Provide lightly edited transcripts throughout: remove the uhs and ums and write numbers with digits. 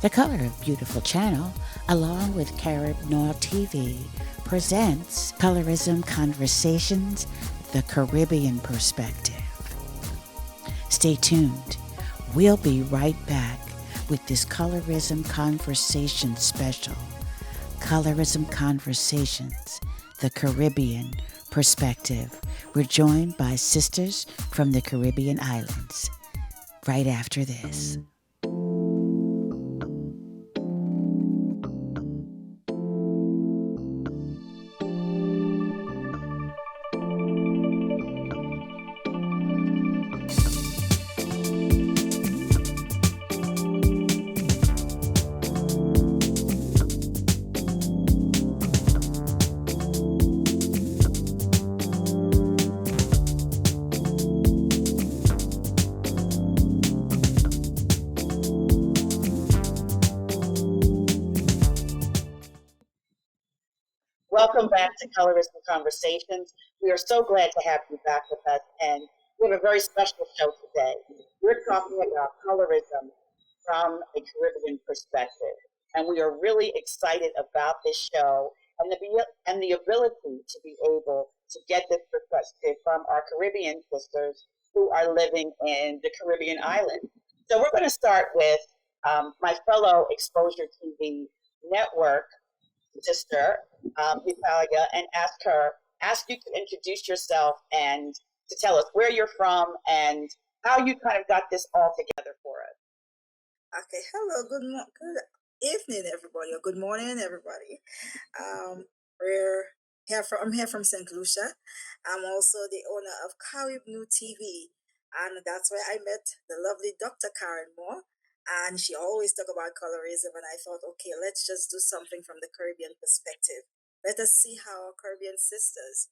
The Color of Beautiful channel, along with Carribean TV, presents Colorism Conversations, the Caribbean Perspective. Stay tuned. We'll be right back with this Colorism Conversation special. Colorism Conversations, the Caribbean Perspective. We're joined by sisters from the Caribbean islands. Right after this. Welcome back to Colorism Conversations. We are so glad to have you back with us, and we have a very special show today. We're talking about colorism from a Caribbean perspective, and we are really excited about this show and the ability to be able to get this perspective from our Caribbean sisters who are living in the Caribbean islands. So we're going to start with my fellow Exposure TV network sister, Italia, and ask you to introduce yourself and to tell us where you're from and how you kind of got this all together for us. Okay, hello, good evening, everybody, or good morning, everybody. I'm here from St. Lucia. I'm also the owner of Caribbean TV, and that's where I met the lovely Dr. Karen Moore. And she always talk about colorism, and I thought, okay, let's just do something from the Caribbean perspective. Let us see how our Caribbean sisters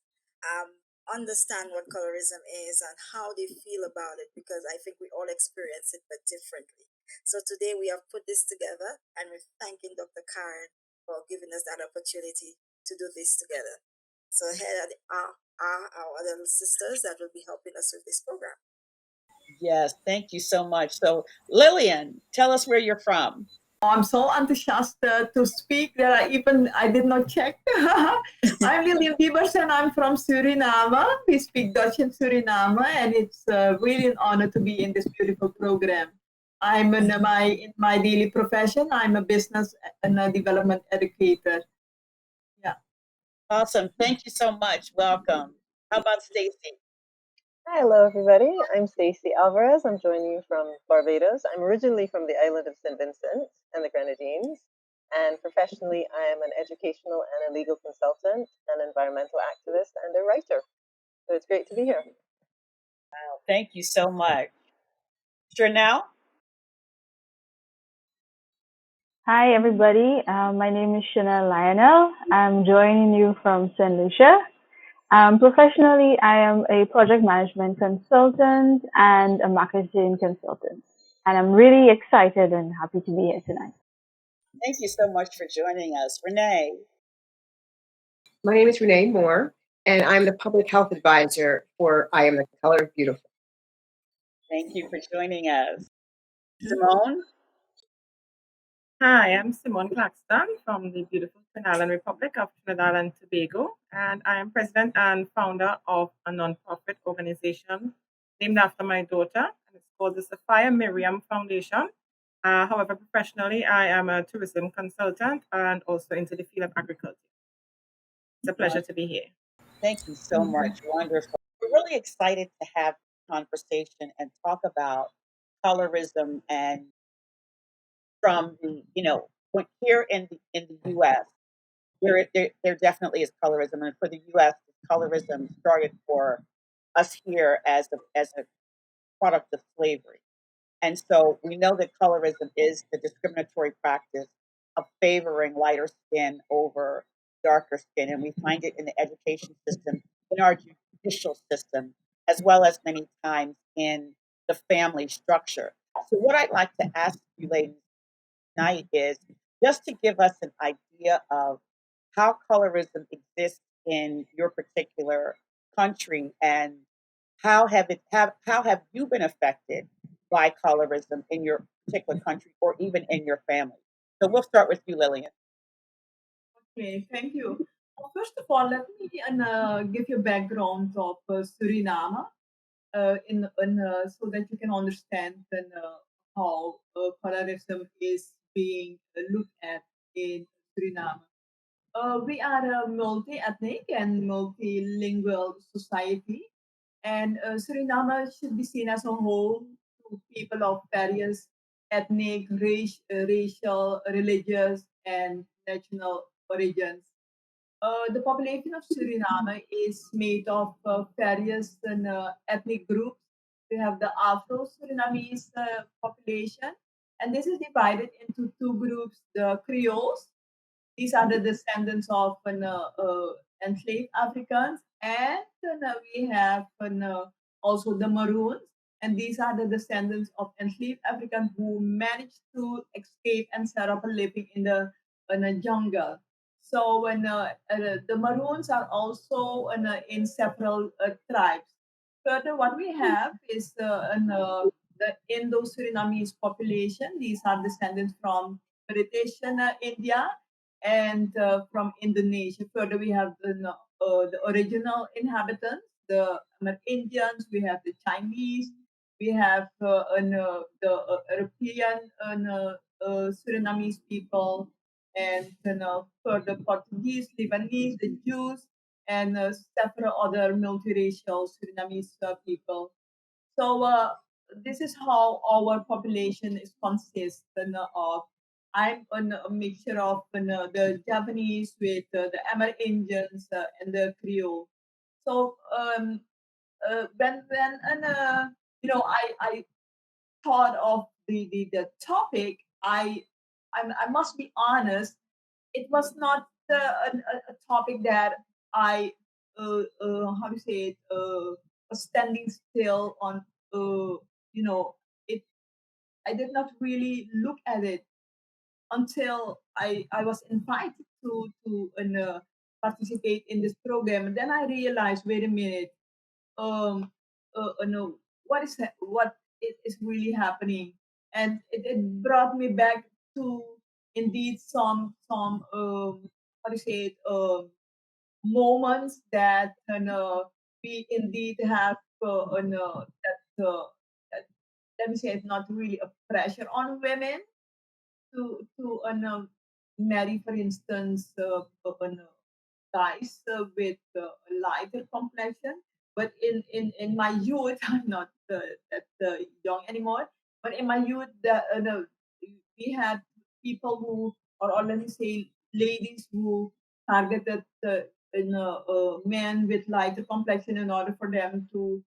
understand what colorism is and how they feel about it, because I think we all experience it, but differently. So today we have put this together, and we're thanking Dr. Karen for giving us that opportunity to do this together. So here are our other sisters that will be helping us with this program. Yes, thank you so much. So, Lillian, tell us where you're from. I'm so enthusiastic to speak that I did not check. I'm Lilian Biebers and I'm from Suriname. We speak Dutch in Suriname, and it's really an honor to be in this beautiful program. I'm in my daily profession. I'm a business and a development educator. Yeah. Awesome. Thank you so much. Welcome. How about Stacy? Hello, everybody. I'm Stacey Alvarez. I'm joining you from Barbados. I'm originally from the island of St. Vincent and the Grenadines. And professionally, I am an educational and a legal consultant, an environmental activist, and a writer. So it's great to be here. Wow, thank you so much. Janelle? Hi, everybody. My name is Chanel Lionel. I'm joining you from St. Lucia. Professionally, I am a project management consultant and a marketing consultant. And I'm really excited and happy to be here tonight. Thank you so much for joining us. Renee? My name is Renee Moore, and I'm the public health advisor for I Am the Color of Beautiful. Thank you for joining us. Simone? Hi, I'm Simone Claxton from the beautiful Trinidad Republic of Trinidad and Tobago, and I am president and founder of a nonprofit organization named after my daughter, and it's called the Sophia Miriam Foundation. However, professionally, I am a tourism consultant and also into the field of agriculture. It's a pleasure to be here. Thank you so much. Wonderful. We're really excited to have a conversation and talk about colorism and from the, here in the U.S., there definitely is colorism. And for the U.S., colorism started for us here as a product of slavery. And so we know that colorism is the discriminatory practice of favoring lighter skin over darker skin. And we find it in the education system, in our judicial system, as well as many times in the family structure. So, what I'd like to ask you ladies tonight is just to give us an idea of how colorism exists in your particular country and how have you been affected by colorism in your particular country or even in your family? So we'll start with you, Lillian. Okay, thank you. First of all, let me give you a background of Suriname so that you can understand how colorism is being looked at in Suriname. We are a multi-ethnic and multilingual society, and Suriname should be seen as a whole to people of various ethnic, racial, religious, and national origins. The population of Suriname is made of various ethnic groups. We have the Afro-Surinamese population, and this is divided into two groups: the Creoles, these are the descendants of enslaved Africans, and we have also the Maroons, and these are the descendants of enslaved Africans who managed to escape and set up a living in the jungle. So when the Maroons are also in several tribes. Further, what we have is the Indo-Surinamese population. These are descendants from British India and from Indonesia. Further, we have the original inhabitants, the Indians, we have the Chinese, we have the European Surinamese people, and further Portuguese, Lebanese, the Jews, and several other multiracial Surinamese people. So this is how our population is consistent of. I'm a mixture of the Japanese with the Amerindians and the Creole. So when I thought of the topic, I must be honest, it was not a topic that I how to say it was standing still on you know it. I did not really look at it until I was invited to participate in this program, and then I realized, wait a minute, um no, what is really happening, and it brought me back to indeed some how to say it moments that we indeed have that, let me say it's not really a pressure on women to marry, for instance, guys with a lighter complexion. But in my youth, I'm not that young anymore. But in my youth, we had people who, or let me say, ladies who targeted men with lighter complexion in order for them to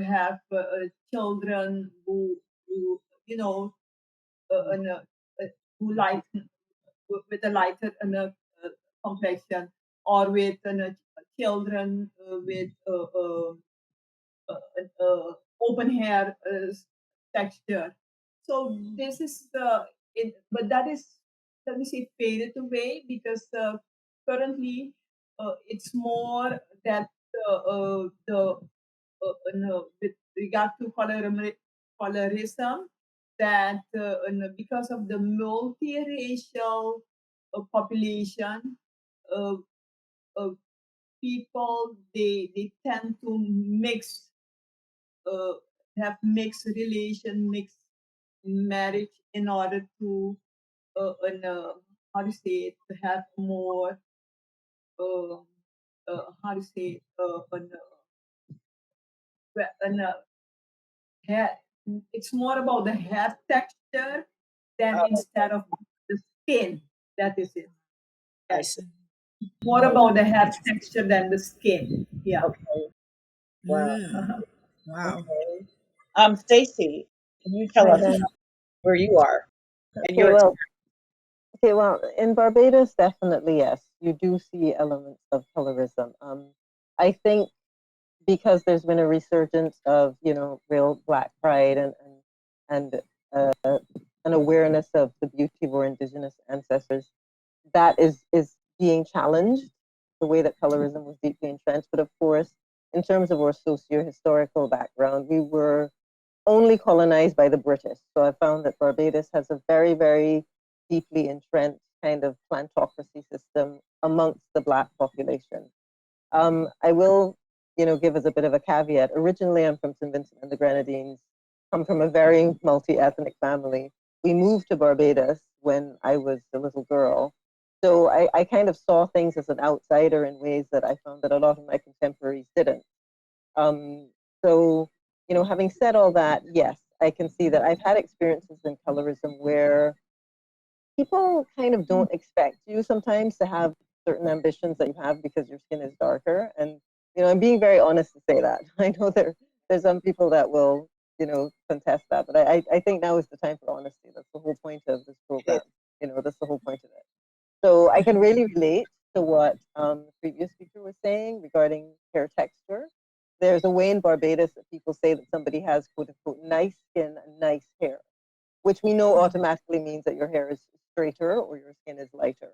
have children who you know and, who light with a lighter complexion, or with children with open hair texture. So this is but that is, let me say, faded away because currently it's more that no, with regard to colorism, that because of the multiracial population, uh, uh, people they tend to mix, uh, have mixed relation, mixed marriage in order to how to say it, to have more uh, how to say it, hair. It's more about the hair texture than Oh, instead of the skin. That is it. I Yes, see. more about the hair texture than the skin. Yeah. Okay. Wow. Mm, wow. Okay. Stacy, can you tell Hi us there. where you are and Okay, your well, in Barbados, definitely yes, you do see elements of colorism. I think because there's been a resurgence of, you know, real Black pride and an awareness of the beauty of our Indigenous ancestors, that is being challenged. The way that colorism was deeply entrenched, but of course, in terms of our socio-historical background, we were only colonized by the British. So I found that Barbados has a very, very deeply entrenched kind of plantocracy system amongst the Black population. I will, you know, give as a bit of a caveat. Originally, I'm from St. Vincent and the Grenadines, come from a very multi-ethnic family. We moved to Barbados when I was a little girl. So I kind of saw things as an outsider in ways that I found that a lot of my contemporaries didn't. Um, so, you know, having said all that, yes, I can see that I've had experiences in colorism where people kind of don't expect you sometimes to have certain ambitions that you have because your skin is darker. And, you know, I'm being very honest to say that. I know there's some people that will, you know, contest that, but I think now is the time for honesty. That's the whole point of this program. You know, that's the whole point of it. So I can really relate to what the previous speaker was saying regarding hair texture. There's a way in Barbados that people say that somebody has quote unquote nice skin and nice hair, which we know automatically means that your hair is straighter or your skin is lighter.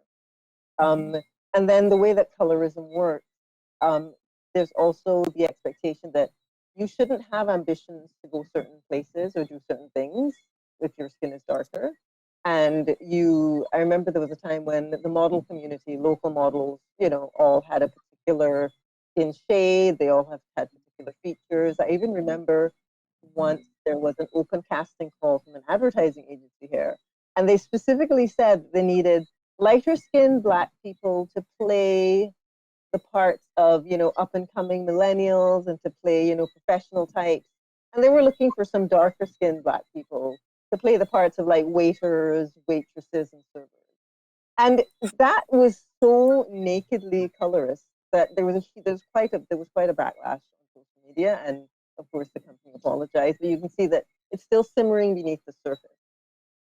And then the way that colorism works, um, there's also the expectation that you shouldn't have ambitions to go certain places or do certain things if your skin is darker. And I remember there was a time when the model community, local models, you know, all had a particular skin shade. They all have had particular features. I even remember once there was an open casting call from an advertising agency here, and they specifically said they needed lighter skinned Black people to play the parts of, you know, up and coming millennials and to play, you know, professional types. And they were looking for some darker skinned Black people to play the parts of like waiters, waitresses, and servers. And that was so nakedly colorist that there was quite a backlash on social media, and of course the company apologized. But you can see that it's still simmering beneath the surface.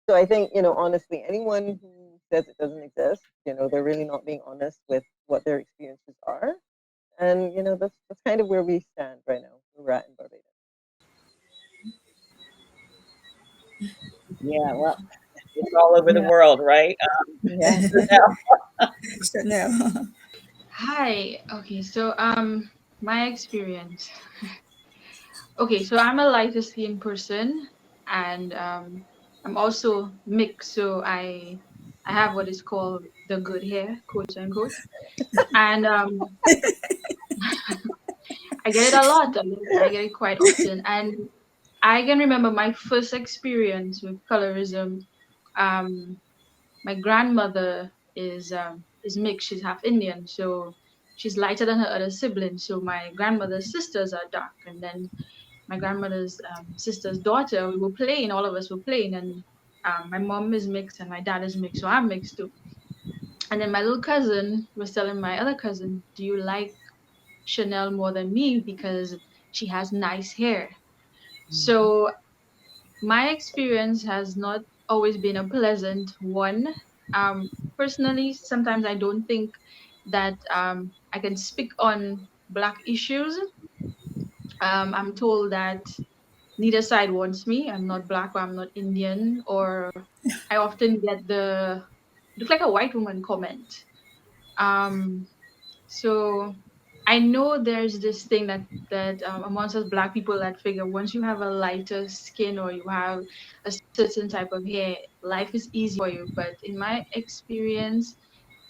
So I think, you know, honestly, anyone who says it doesn't exist, you know, they're really not being honest with what their experiences are. And, you know, that's kind of where we stand right now. We're at in Barbados. Yeah, well, it's all over the Yeah. world, right? Yeah. Now, Chanel. Hi. Okay, so my experience. Okay, so I'm a lighter skinned person, and I'm also mixed. So I have what is called the good hair, quote unquote, and I get it a lot. I get it quite often, and I can remember my first experience with colorism. Um, my grandmother is mixed. She's half Indian, so she's lighter than her other siblings. So my grandmother's sisters are dark, and then my grandmother's sister's daughter, we were playing. All of us were playing, and my mom is mixed and my dad is mixed, so I'm mixed too. And then my little cousin was telling my other cousin, "Do you like Chanel more than me because she has nice hair?" So my experience has not always been a pleasant one. Personally, sometimes I don't think that I can speak on Black issues. I'm told that neither side wants me. I'm not Black or I'm not Indian, or I often get the look like a white woman comment. Um, so I know there's this thing that amongst us Black people that figure once you have a lighter skin or you have a certain type of hair, life is easy for you. But in my experience,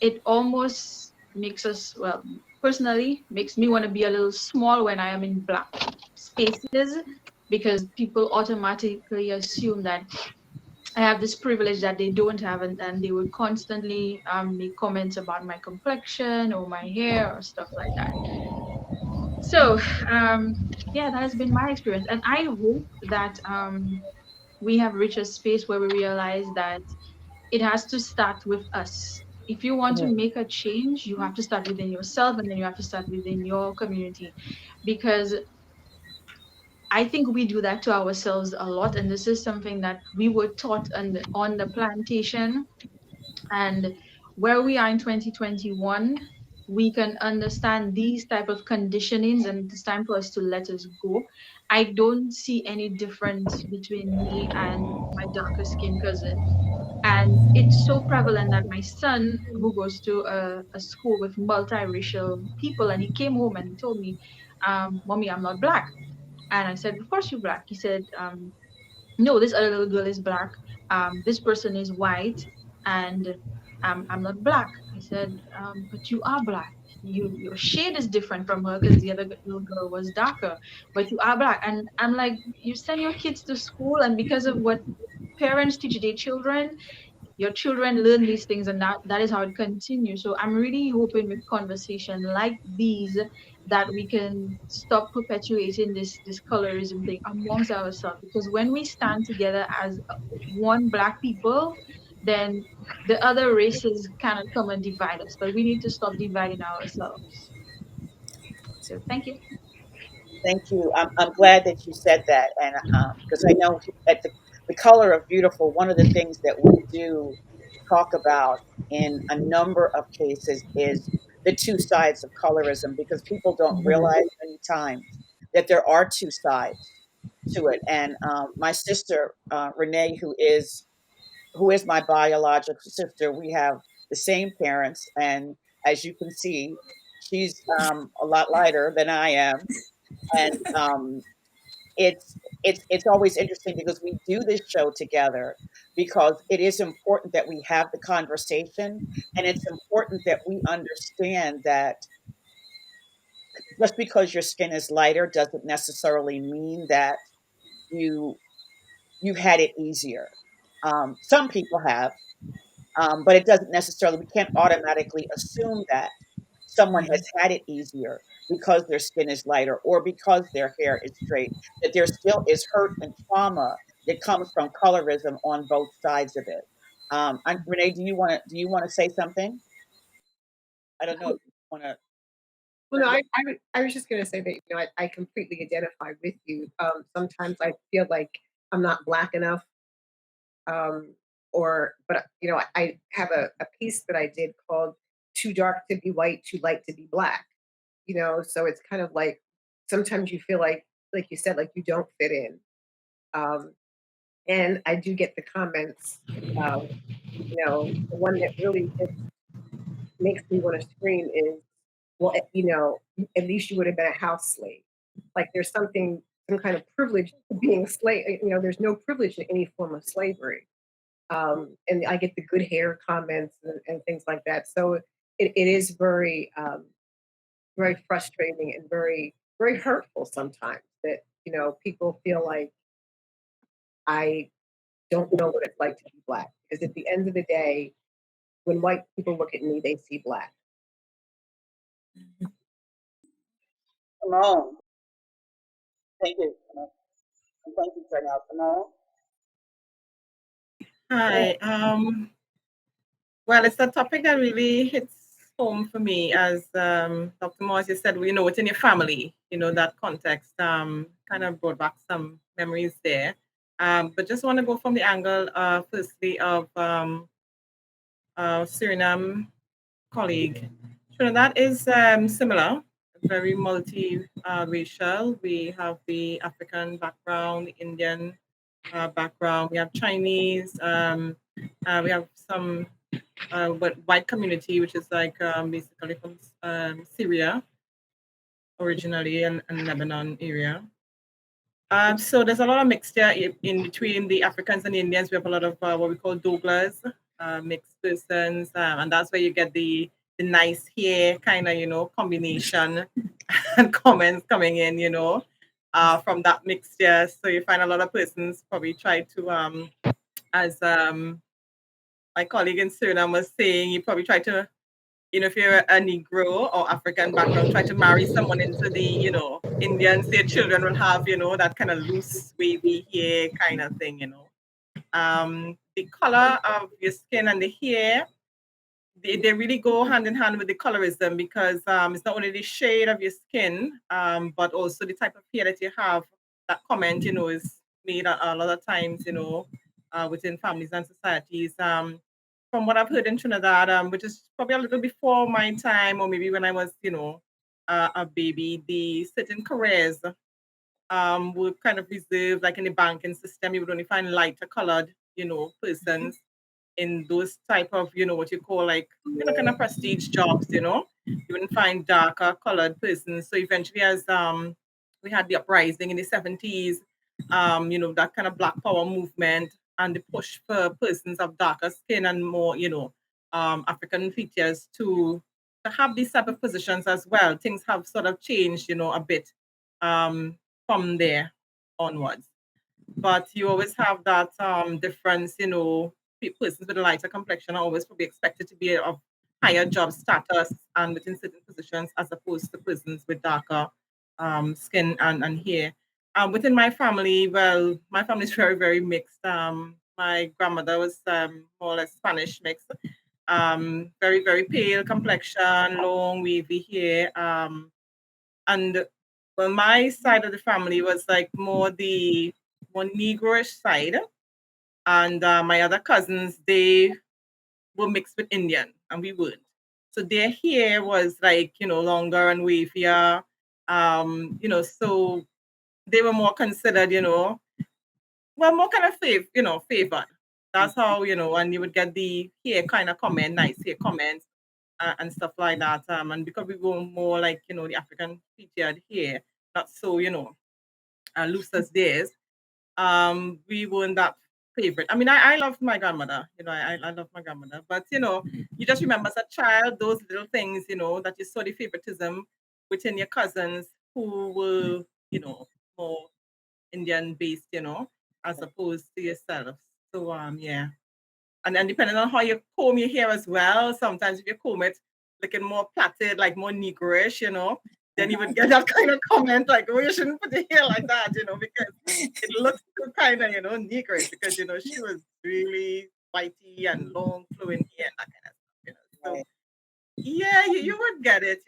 it almost makes us, well, personally makes me want to be a little small when I am in Black spaces, because people automatically assume that I have this privilege that they don't have, and they would constantly make comments about my complexion or my hair or stuff like that. So, yeah, that has been my experience, and I hope that we have reached a space where we realize that it has to start with us. If you want to Mhm. make a change, you have to start within yourself, and then you have to start within your community, because I think we do that to ourselves a lot, and this is something that we were taught on the plantation, and where we are in 2021. we can understand these type of conditionings and it's time for us to let us go. I don't see any difference between me and my darker skinned cousin. And it's so prevalent that my son, who goes to a school with multiracial people, and he came home and he told me, Mommy, I'm not black. And I said, Of course you're black. He said, No, this other little girl is black. This person is white, and I'm not black. I said, But you are black. Your shade is different from her because the other little girl was darker, but you are black. And I'm like, you send your kids to school, and because of what parents teach their children, your children learn these things, and that is how it continues. So I'm really hoping with conversation like these that we can stop perpetuating this colorism thing amongst ourselves, because when we stand together as one black people, then the other races cannot come and divide us, but we need to stop dividing ourselves. So thank you. Thank you. I'm glad that you said that, and because I know at the Color of Beautiful, one of the things that we do talk about in a number of cases is the two sides of colorism, because people don't realize many times that there are two sides to it. And my sister Renee, who is my biological sister, we have the same parents, and as you can see, she's a lot lighter than I am, and it's always interesting because we do this show together, because it is important that we have the conversation, and it's important that we understand that just because your skin is lighter doesn't necessarily mean that you you've had it easier. Some people have, but it doesn't necessarily, we can't automatically assume that someone has had it easier because their skin is lighter or because their hair is straight, that there still is hurt and trauma that comes from colorism on both sides of it. Renee, do you want to say something? I don't know if you want to. Well, no, I was just going to say that, I completely identify with you. Sometimes I feel like I'm not black enough, um, but I have a piece that I did called "Too Dark to Be White, Too Light to Be Black." So it's kind of like sometimes you feel like you said, like you don't fit in. Um, and I do get the comments. The one that really just makes me want to scream is, well, at least you would have been a house slave. Like there's some kind of privilege to being a slave. There's no privilege in any form of slavery. And I get the good hair comments and things like that. So it is very, very frustrating and very, very hurtful sometimes that, people feel like I don't know what it's like to be black. Because at the end of the day, when white people look at me, they see black. Simone, thank you. Simone. And thank you for now, Simone. Hi. Well, it's a topic that really hits home for me, as Dr. Morris said. Within your family, that context kind of brought back some memories there. But just want to go from the angle, firstly, of Suriname colleague. Trinidad is similar, very multi-racial. We have the African background, the Indian background. We have Chinese. We have some white community, which is like basically from Syria originally, and Lebanon area. So there's a lot of mixture in between the Africans and the Indians. We have a lot of what we call Douglas, mixed persons, and that's where you get the nice hair kind of combination and comments coming in, from that mixture. So you find a lot of persons probably try to, as my colleague in Suriname was saying, you probably try to, if you're a Negro or African background, try to marry someone into the, Indians, their children will have, that kind of loose, wavy hair kind of thing. The color of your skin and the hair, they really go hand in hand with the colorism, because it's not only the shade of your skin, but also the type of hair that you have. That comment, is made a lot of times, within families and societies. from what I've heard in Trinidad, which is probably a little before my time, or maybe when I was, a baby, the certain careers were kind of reserved, like in the banking system, you would only find lighter colored, persons in those type of, what you call like, kind of prestige jobs, you wouldn't find darker colored persons. So eventually as we had the uprising in the 70s, that kind of Black Power movement and the push for persons of darker skin and more, African features to have these type of positions as well. Things have sort of changed, a bit from there onwards. But you always have that difference, persons with a lighter complexion are always probably expected to be of higher job status and within certain positions as opposed to persons with darker skin and hair. Within my family, well, my family is very, very mixed. My grandmother was more or less Spanish mixed. Very, very pale complexion, long, wavy hair. And well, my side of the family was like more the more Negroish side. And my other cousins, they were mixed with Indian, and we weren't. So their hair was like, longer and wavier. So they were more considered, well, more kind of favored. That's how, and you would get the hair kind of comment, nice hair comments and stuff like that. And because we were more like, the African featured hair, not so, loose as theirs, we weren't that favorite. I mean, I love my grandmother, I love my grandmother, but, you just remember as a child, those little things, that you saw the favoritism within your cousins who were, more Indian based, as opposed to yourself. So, yeah. And then depending on how you comb your hair as well, sometimes if you comb it looking more plaited, like more Negroish, then you would get that kind of comment like, oh, you shouldn't put your hair like that, because it looks so kind of, Negroish because, she was really whitey and long flowing hair and that kind of stuff, So, yeah, you would get it,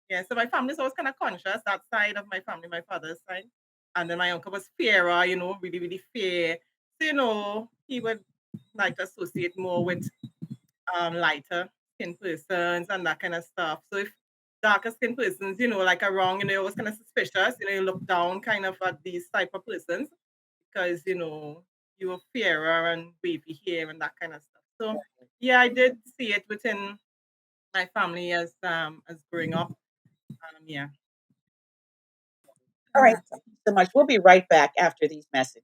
Yeah, so my family's always kind of conscious, that side of my family, my father's side. And then my uncle was fairer, really, really fair. So, he would like to associate more with lighter skin persons and that kind of stuff. So if darker skin persons, like around, you're always kind of suspicious, you look down kind of at these type of persons because, you were fairer and wavy hair and that kind of stuff. So yeah, I did see it within my family as growing up. Yeah. All right. Thank you so much. We'll be right back after these messages.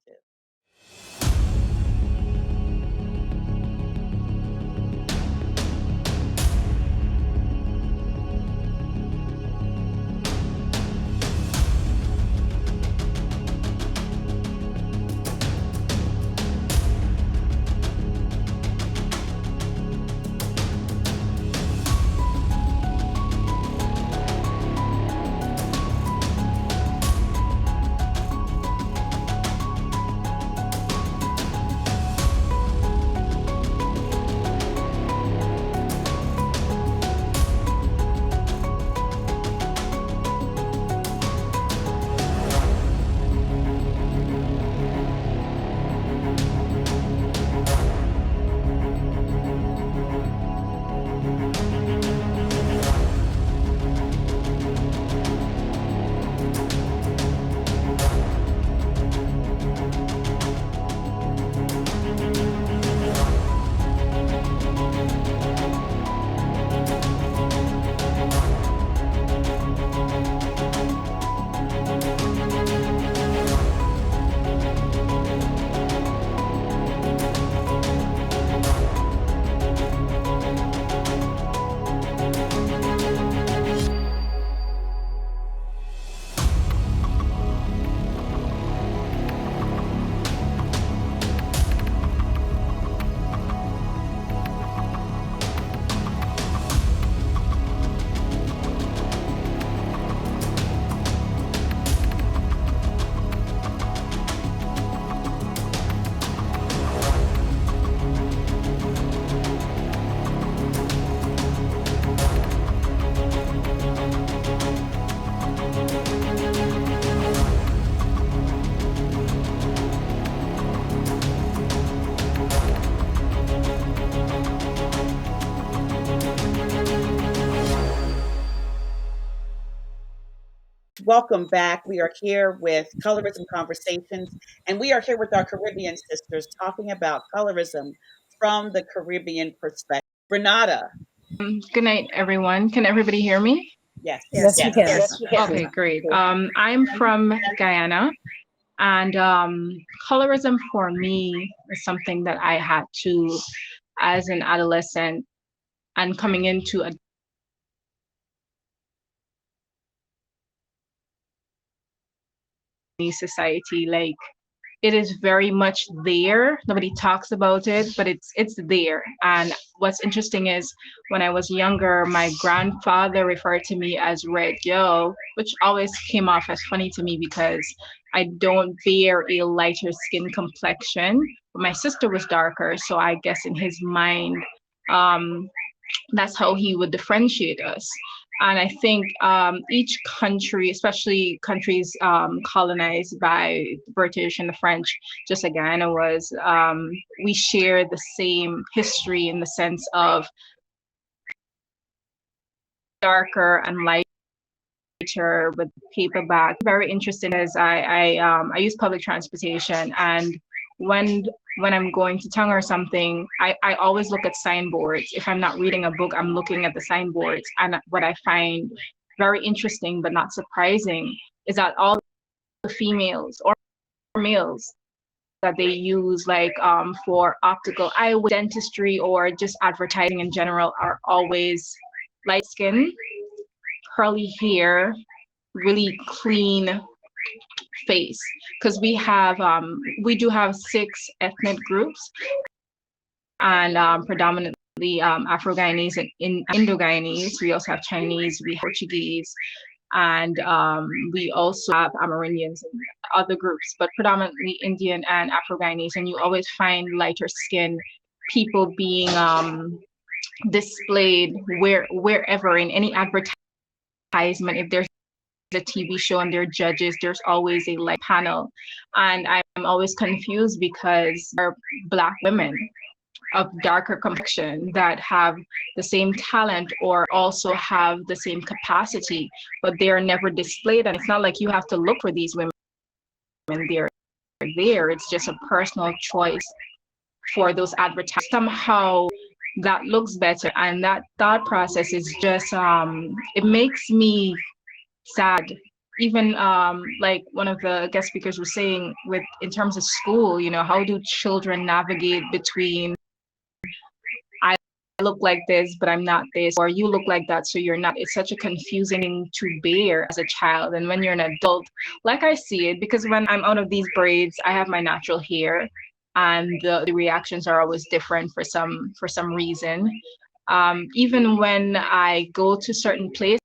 welcome back. We are here with Colorism Conversations, and we are here with our Caribbean sisters talking about colorism from the Caribbean perspective. Renata. Good night, everyone. Can everybody hear me? Yes. Yes, we can. Yes, we can. Okay, great. I'm from Guyana, and colorism for me is something that I had to, as an adolescent and coming into a society, like it is very much there. Nobody talks about it, but it's there. And what's interesting is when I was younger, my grandfather referred to me as Red Yo, which always came off as funny to me because I don't bear a lighter skin complexion. But my sister was darker, so I guess in his mind, um, that's how he would differentiate us. And I think each country, especially countries colonized by the British and the French, just like Guyana was, we share the same history in the sense of darker and lighter with paperback. Very interesting as I use public transportation, and when when I'm going to Tongue or something, I always look at signboards. If I'm not reading a book, I'm looking at the signboards. And what I find very interesting but not surprising is that all the females or males that they use like for optical eye dentistry or just advertising in general are always light skin, curly hair, really clean face, because we do have 6 ethnic groups, and predominantly Afro-Guyanese and Indo-Guyanese. We also have Chinese, we have Portuguese, and we also have Amerindians and other groups, but predominantly Indian and Afro-Guyanese. And you always find lighter skin people being displayed wherever in any advertisement. If there's a TV show and there are judges, there's always a light panel. And I'm always confused because there are Black women of darker complexion that have the same talent or also have the same capacity, but they are never displayed. And it's not like you have to look for these women. They're there. It's just a personal choice for those advertisers. Somehow that looks better. And that thought process is just, it makes me sad. Even like one of the guest speakers was saying, with in terms of school, how do children navigate between I look like this but I'm not this, or you look like that so you're not. It's such a confusing thing to bear as a child. And when you're an adult, like I see it, because when I'm out of these braids, I have my natural hair, and the reactions are always different for some reason. Even when I go to certain places,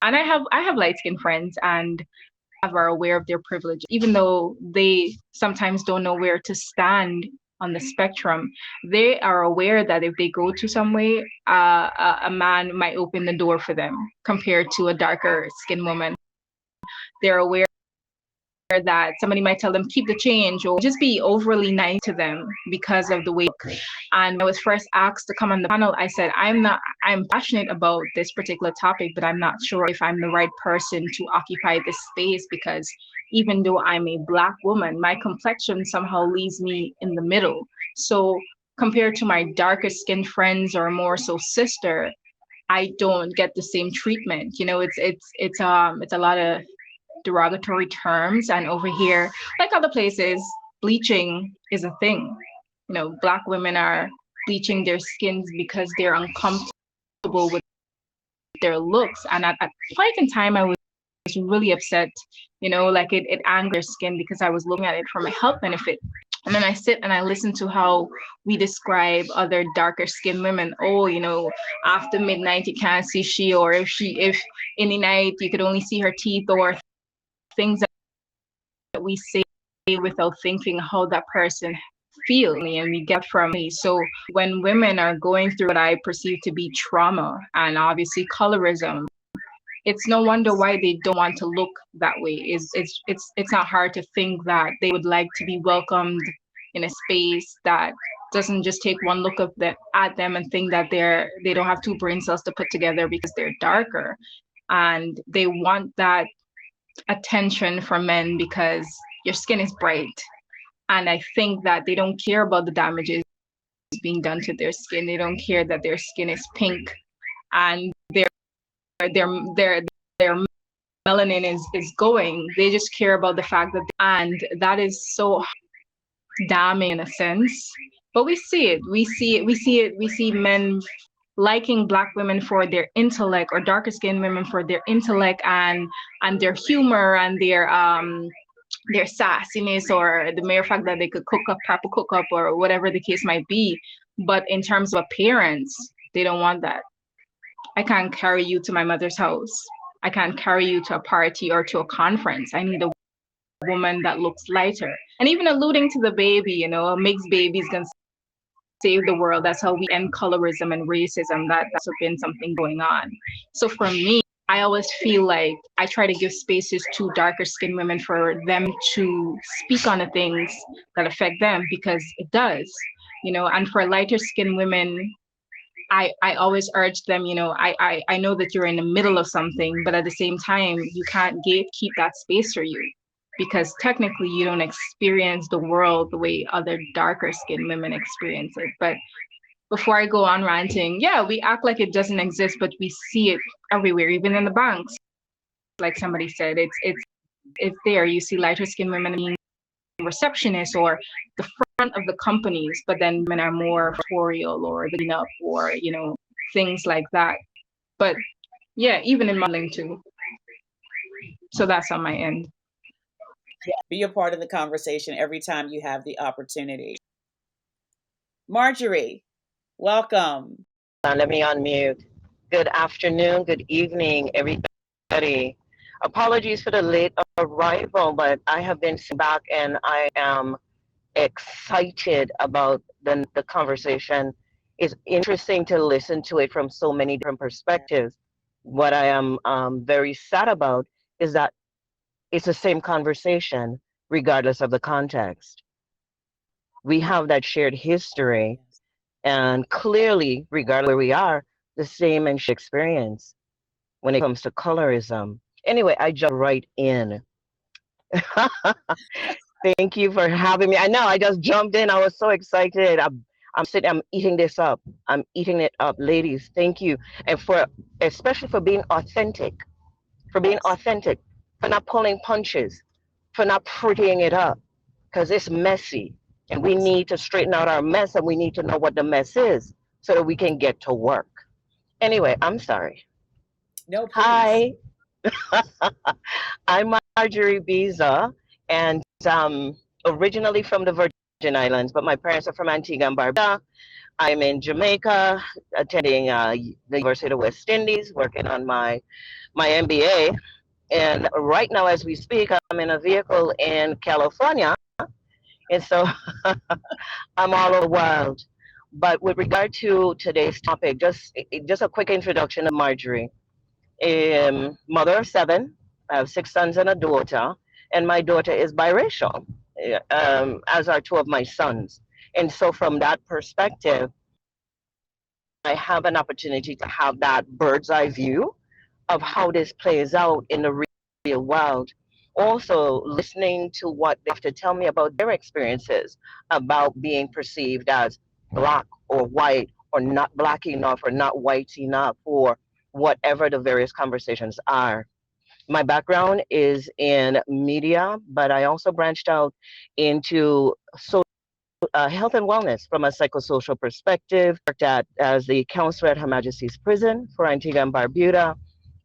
and I have light skinned friends and are aware of their privilege, even though they sometimes don't know where to stand on the spectrum. They are aware that if they go to somewhere, a man might open the door for them compared to a darker skinned woman. They're aware that somebody might tell them keep the change, or just be overly nice to them because of the way. And when I was first asked to come on the panel, I said I'm passionate about this particular topic, but I'm not sure if I'm the right person to occupy this space, because even though I'm a Black woman, my complexion somehow leaves me in the middle. So compared to my darker skinned friends or more so sister, I don't get the same treatment. It's a lot of derogatory terms. And over here, like other places, bleaching is a thing. Black women are bleaching their skins because they're uncomfortable with their looks. And at point in time, I was really upset, like it angered skin, because I was looking at it from a health benefit. And then I sit and I listen to how we describe other darker skinned women. Oh, after midnight you can't see she, or if in the night you could only see her teeth, or things that we say without thinking how that person feels, and we get from me. So when women are going through what I perceive to be trauma and obviously colorism, it's no wonder why they don't want to look that way. It's not hard to think that they would like to be welcomed in a space that doesn't just take one look at them and think that they don't have 2 brain cells to put together because they're darker. and they want that attention from men because your skin is bright. And I think that they don't care about the damages being done to their skin. They don't care that their skin is pink and their melanin is going. They just care about the fact that, and that is so damning in a sense. But we see it. We see men liking Black women for their intellect, or darker skinned women for their intellect and their humor and their sassiness, or the mere fact that they could proper cook up, or whatever the case might be. But in terms of appearance, they don't want that. I can't carry you to my mother's house. I can't carry you to a party or to a conference. I need a woman that looks lighter. And even alluding to the baby, a mixed baby is going to save the world. That's how we end colorism and racism. That's been something going on. So for me, I always feel like I try to give spaces to darker skinned women for them to speak on the things that affect them, because it does, and for lighter skinned women, I always urge them, I know that you're in the middle of something, but at the same time, you can't keep that space for you, because technically you don't experience the world the way other darker skinned women experience it. But before I go on ranting, yeah, we act like it doesn't exist, but we see it everywhere, even in the banks. Like somebody said, it's there. You see lighter skinned women being receptionists or the front of the companies, but then men are more tutorial or the up or things like that. But yeah, even in modeling too. So that's on my end. Yeah, be a part of the conversation every time you have the opportunity. Marjorie, welcome. Let me unmute. Good afternoon, good evening, everybody. Apologies for the late arrival, but I have been back and I am excited about the conversation. It's interesting to listen to it from so many different perspectives. What I am very sad about is that it's the same conversation regardless of the context. We have that shared history, and clearly, regardless of where we are, the same and shared experience when it comes to colorism. Anyway, I jump right in. Thank you for having me. I know I just jumped in. I was so excited. I'm sitting. I'm eating this up. I'm eating it up, ladies. Thank you, and especially for being authentic, for not pulling punches, for not prettying it up, because it's messy, and we need to straighten out our mess, and we need to know what the mess is so that we can get to work. Anyway, I'm sorry. No, please. Hi. I'm Marjorie Biza, and originally from the Virgin Islands, but my parents are from Antigua and Barbuda. I'm in Jamaica, attending the University of the West Indies, working on my MBA. And right now, as we speak, I'm in a vehicle in California, and so I'm all over the world. But with regard to today's topic, just a quick introduction of Marjorie. Mother of 7. I have 6 sons and a daughter, and my daughter is biracial, as are 2 of my sons. And so, from that perspective, I have an opportunity to have that bird's eye view of how this plays out in the real world. Also, listening to what they have to tell me about their experiences about being perceived as black or white, or not black enough, or not white enough, or whatever the various conversations are. My background is in media, but I also branched out into health and wellness from a psychosocial perspective. Worked as the counselor at Her Majesty's Prison for Antigua and Barbuda.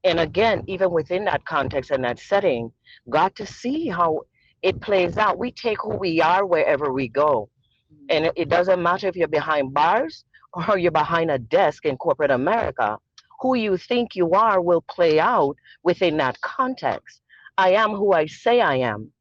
And again, even within that context and that setting, got to see how it plays out. We take who we are wherever we go. And it doesn't matter if you're behind bars or you're behind a desk in corporate America. Who you think you are will play out within that context. I am who I say I am.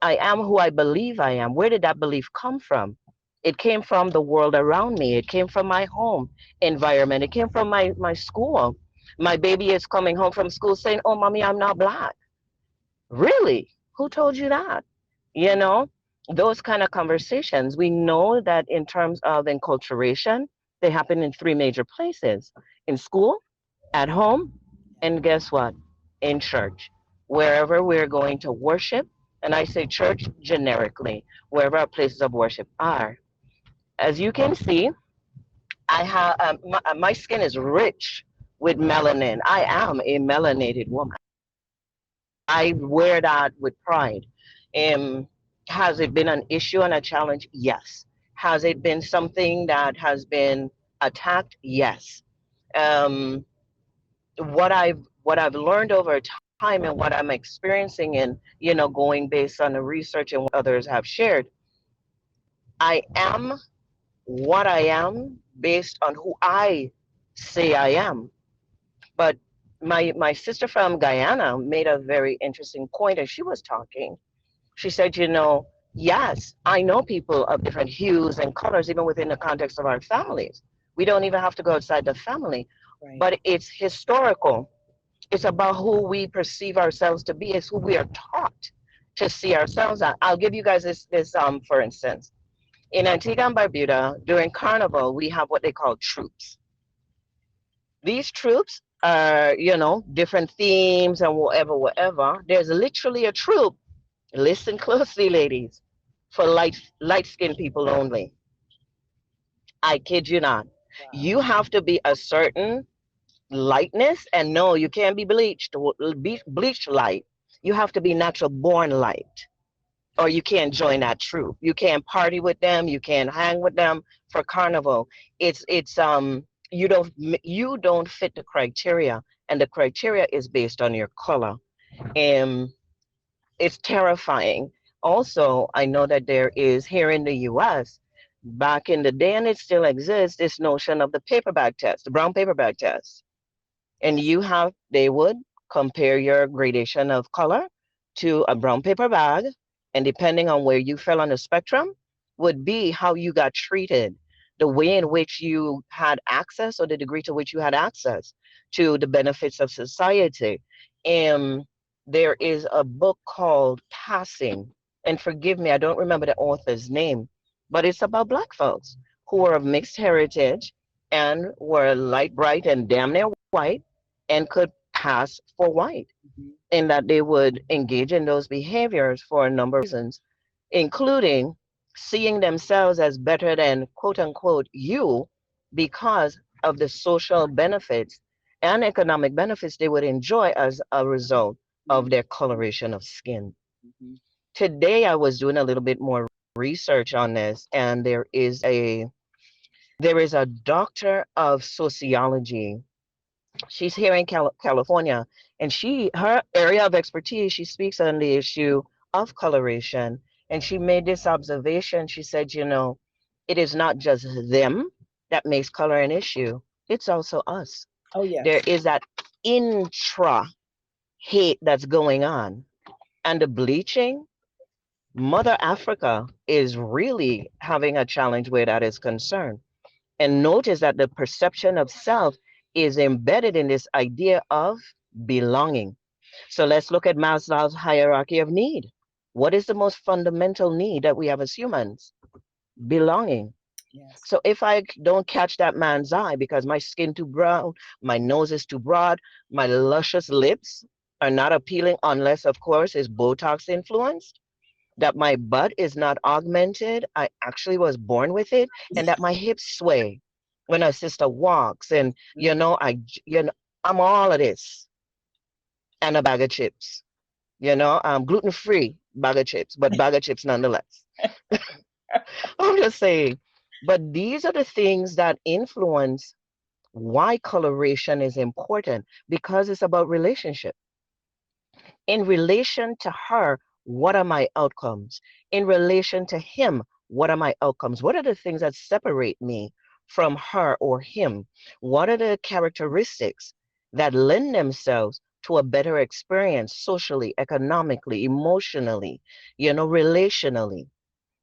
I am who I believe I am. Where did that belief come from? It came from the world around me. It came from my home environment. It came from my school. My baby is coming home from school saying, "Oh, mommy, I'm not black." Really? Who told you that? You know, those kind of conversations. We know that in terms of enculturation, they happen in 3 major places: in school, at home, And guess what? In church, wherever we're going to worship, and I say church generically, wherever our places of worship are. As you can see, I have my skin is rich with melanin. I am a melanated woman. I wear that with pride. Um, has it been an issue and a challenge? Yes. Has it been something that has been attacked? Yes. Um, what I've learned over time and what I'm experiencing and going based on the research and what others have shared, I am what I am based on who I say I am. But my sister from Guyana made a very interesting point as she was talking. She said, yes, I know people of different hues and colors, even within the context of our families. We don't even have to go outside the family, Right. but it's historical. It's about who we perceive ourselves to be. It's who we are taught to see ourselves as. I'll give you guys this for instance. In Antigua and Barbuda, during Carnival, we have what they call troops. These troops are, different themes and whatever. There's literally a troop. Listen closely, ladies, for light skinned people only. I kid you not. Wow. You have to be a certain lightness, and no, you can't be bleached light. You have to be natural born light, or you can't join that troop. You can't party with them. You can't hang with them for carnival. It's you don't fit the criteria, and the criteria is based on your color. Um, it's terrifying. Also, I know that there is here in the U.S. back in the day, and it still exists. This notion of the paper bag test, the brown paper bag test, and they would compare your gradation of color to a brown paper bag, and depending on where you fell on the spectrum would be how you got treated, the way in which you had access or the degree to which you had access to the benefits of society. And there is a book called Passing, and forgive me, I don't remember the author's name, but it's about black folks who are of mixed heritage and were light bright and damn near white and could pass for white, in that they would engage in those behaviors for a number of reasons, including seeing themselves as better than quote unquote you because of the social benefits and economic benefits they would enjoy as a result of their coloration of skin. Today, I was doing a little bit more research on this, and there is a doctor of sociology. She's here in California, and her area of expertise, she speaks on the issue of coloration. And she made this observation. She said, it is not just them that makes color an issue, it's also us. Oh, yes. There is that intra hate that's going on. And the bleaching, Mother Africa is really having a challenge where that is concerned. And notice that the perception of self is embedded in this idea of belonging. So let's look at Maslow's hierarchy of need. What is the most fundamental need that we have as humans? Belonging. Yes. So if I don't catch that man's eye because my skin too brown, my nose is too broad, my luscious lips are not appealing unless, of course, it's Botox influenced, that my butt is not augmented, I actually was born with it, and that my hips sway when a sister walks, and I'm all of this and a bag of chips. I'm gluten free bag of chips, but bag of chips nonetheless. I'm just saying. But these are the things that influence why coloration is important, because it's about relationship. In relation to her, what are my outcomes? In relation to him, what are my outcomes? What are the things that separate me from her or him? What are the characteristics that lend themselves to a better experience socially, economically, emotionally, relationally?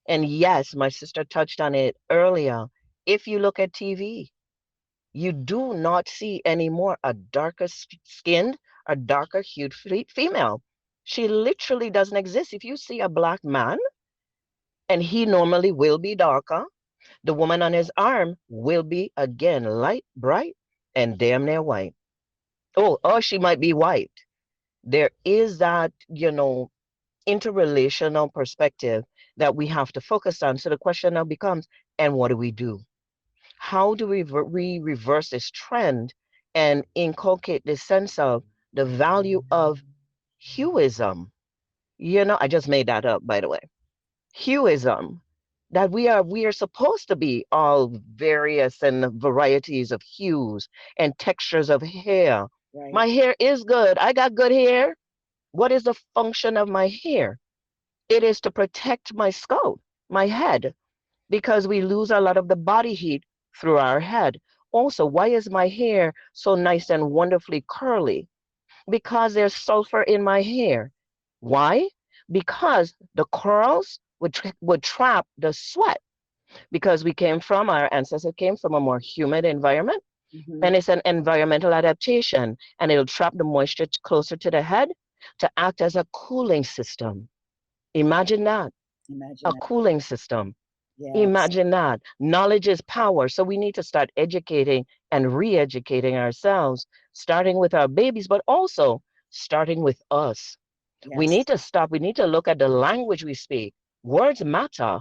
And yes, my sister touched on it earlier. If you look at TV, you do not see anymore a darker skinned, a darker hued female. She literally doesn't exist. If you see a black man, and he normally will be darker, the woman on his arm will be again light, bright, and damn near white. Oh, she might be white. There is that, interrelational perspective that we have to focus on. So the question now becomes, and what do we do? How do we reverse this trend and inculcate this sense of the value of hueism? I just made that up, by the way. Hueism, that we are supposed to be all various and varieties of hues and textures of hair. Right. My hair is good. I got good hair. What is the function of my hair? It is to protect my scalp, my head, because we lose a lot of the body heat through our head. Also, why is my hair so nice and wonderfully curly? Because there's sulfur in my hair. Why? Because the curls would trap the sweat, because our ancestors came from a more humid environment, and it's an environmental adaptation, and it'll trap the moisture closer to the head to act as a cooling system. Imagine that. Imagine A that. cooling system. Yes. Imagine that. Knowledge is power. So we need to start educating and re-educating ourselves, starting with our babies, but also starting with us. We Yes. need to stop. We need to look at the language we speak. Words matter.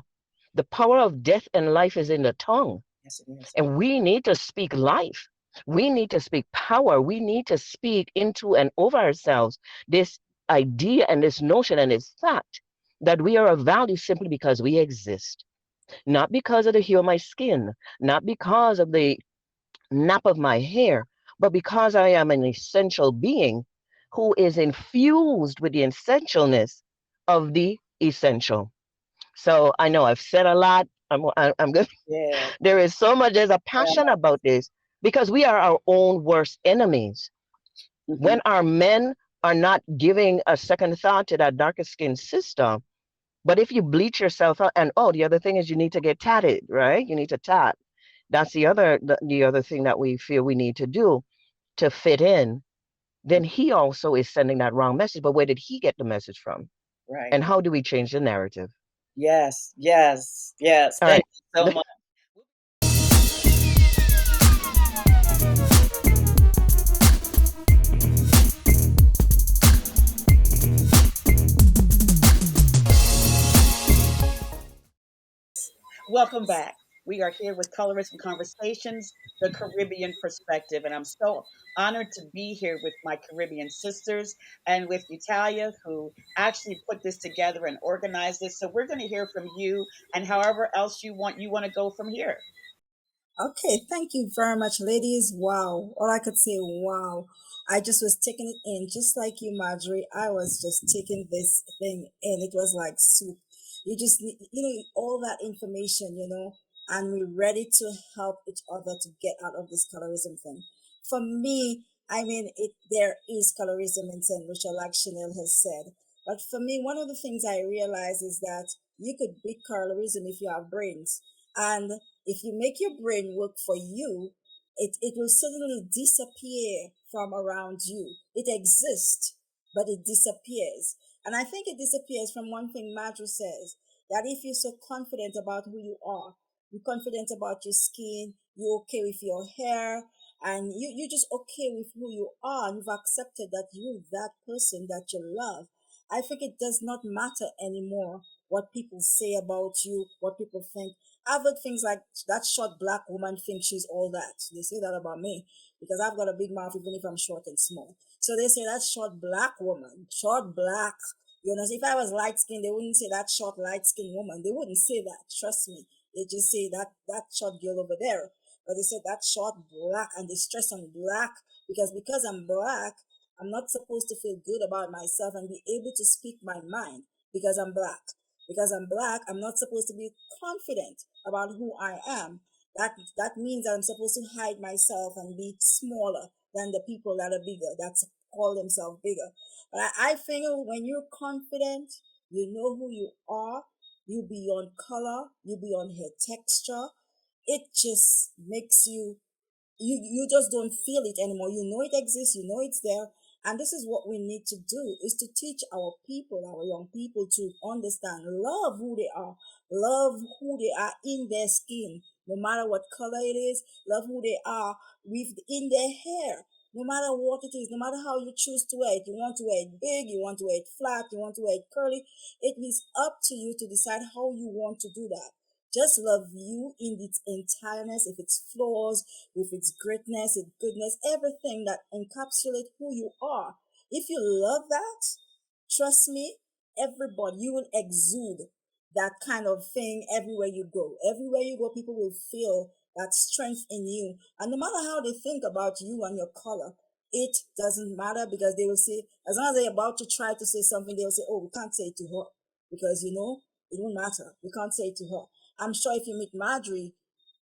The power of death and life is in the tongue. Yes, it is. And we need to speak life. We need to speak power. We need to speak into and over ourselves this idea and this notion and this fact that we are of value simply because we exist. Not because of the hue of my skin, not because of the nap of my hair, but because I am an essential being who is infused with the essentialness of the essential. So I know I've said a lot. I'm good. Yeah. There is so much, there's a passion about this because we are our own worst enemies. When our men are not giving a second thought to that darker skin system, but if you bleach yourself out, and the other thing is you need to get tatted, right? You need to tat. That's the other thing that we feel we need to do to fit in. Then he also is sending that wrong message. But where did he get the message from? Right. And how do we change the narrative? Yes, yes, yes. All Thank right. you so much. Welcome back. We are here with Colorism Conversations, the Caribbean perspective, and I'm so honored to be here with my Caribbean sisters and with Italia, who actually put this together and organized this. So we're going to hear from you, and however else you want to go from here. Okay, thank you very much, ladies. Wow. All I could say, wow. I just was taking it in, just like you, Marjorie. I was just taking this thing in. It was like soup. You just need, all that information, and we're ready to help each other to get out of this colorism thing. For me, I mean, there is colorism in St. Lucia, like Chanel has said. But for me, one of the things I realize is that you could beat colorism if you have brains. And if you make your brain work for you, it will suddenly disappear from around you. It exists, but it disappears. And I think it disappears from one thing Madru says, that if you're so confident about who you are, you're confident about your skin, you're okay with your hair, and you're just okay with who you are, and you've accepted that you're that person that you love. I think it does not matter anymore what people say about you, what people think. I've heard things like that short black woman thinks she's all that. They say that about me because I've got a big mouth even if I'm short and small. So they say that short black woman, short black. If I was light skinned, they wouldn't say that short light skinned woman. They wouldn't say that. Trust me. They just say that short girl over there. But they say that short black, and they stress on black because I'm black, I'm not supposed to feel good about myself and be able to speak my mind because I'm black. Because I'm black, I'm not supposed to be confident about who I am. That means that I'm supposed to hide myself and be smaller than the people that are bigger, that call themselves bigger. But I think when you're confident, you know who you are, you beyond color, you beyond hair texture, it just makes you just don't feel it anymore. You know it exists, you know it's there. And this is what we need to do, is to teach our people, our young people, to understand, love who they are, love who they are in their skin, no matter what color it is, love who they are in their hair, no matter what it is, no matter how you choose to wear it. You want to wear it big, you want to wear it flat, you want to wear it curly. It is up to you to decide how you want to do that. Just love you in its entireness, if it's flaws, if it's greatness, its goodness, everything that encapsulates who you are. If you love that, trust me, everybody, you will exude that kind of thing everywhere you go. Everywhere you go, people will feel that strength in you. And no matter how they think about you and your color, it doesn't matter, because they will say, as long as they're about to try to say something, they'll say, oh, we can't say it to her. Because, it won't matter. We can't say it to her. I'm sure if you meet Marjorie,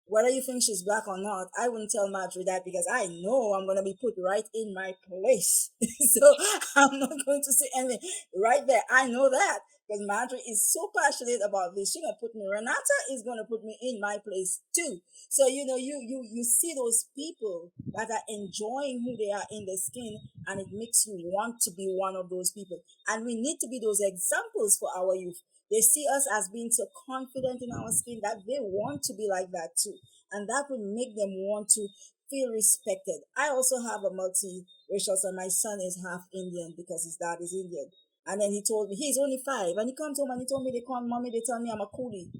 whether you think she's black or not, I wouldn't tell Marjorie that, because I know I'm going to be put right in my place. So I'm not going to say anything right there. I know that, because Marjorie is so passionate about this. She's going to put me, Renata is going to put me in my place too. So, you see those people that are enjoying who they are in their skin, and it makes you want to be one of those people. And we need to be those examples for our youth. They see us as being so confident in our skin that they want to be like that too. And that will make them want to feel respected. I also have a multiracial son. My son is half Indian because his dad is Indian. And then he told me, he's only 5. And he comes home and he told me, they call mommy, they tell me I'm a coolie.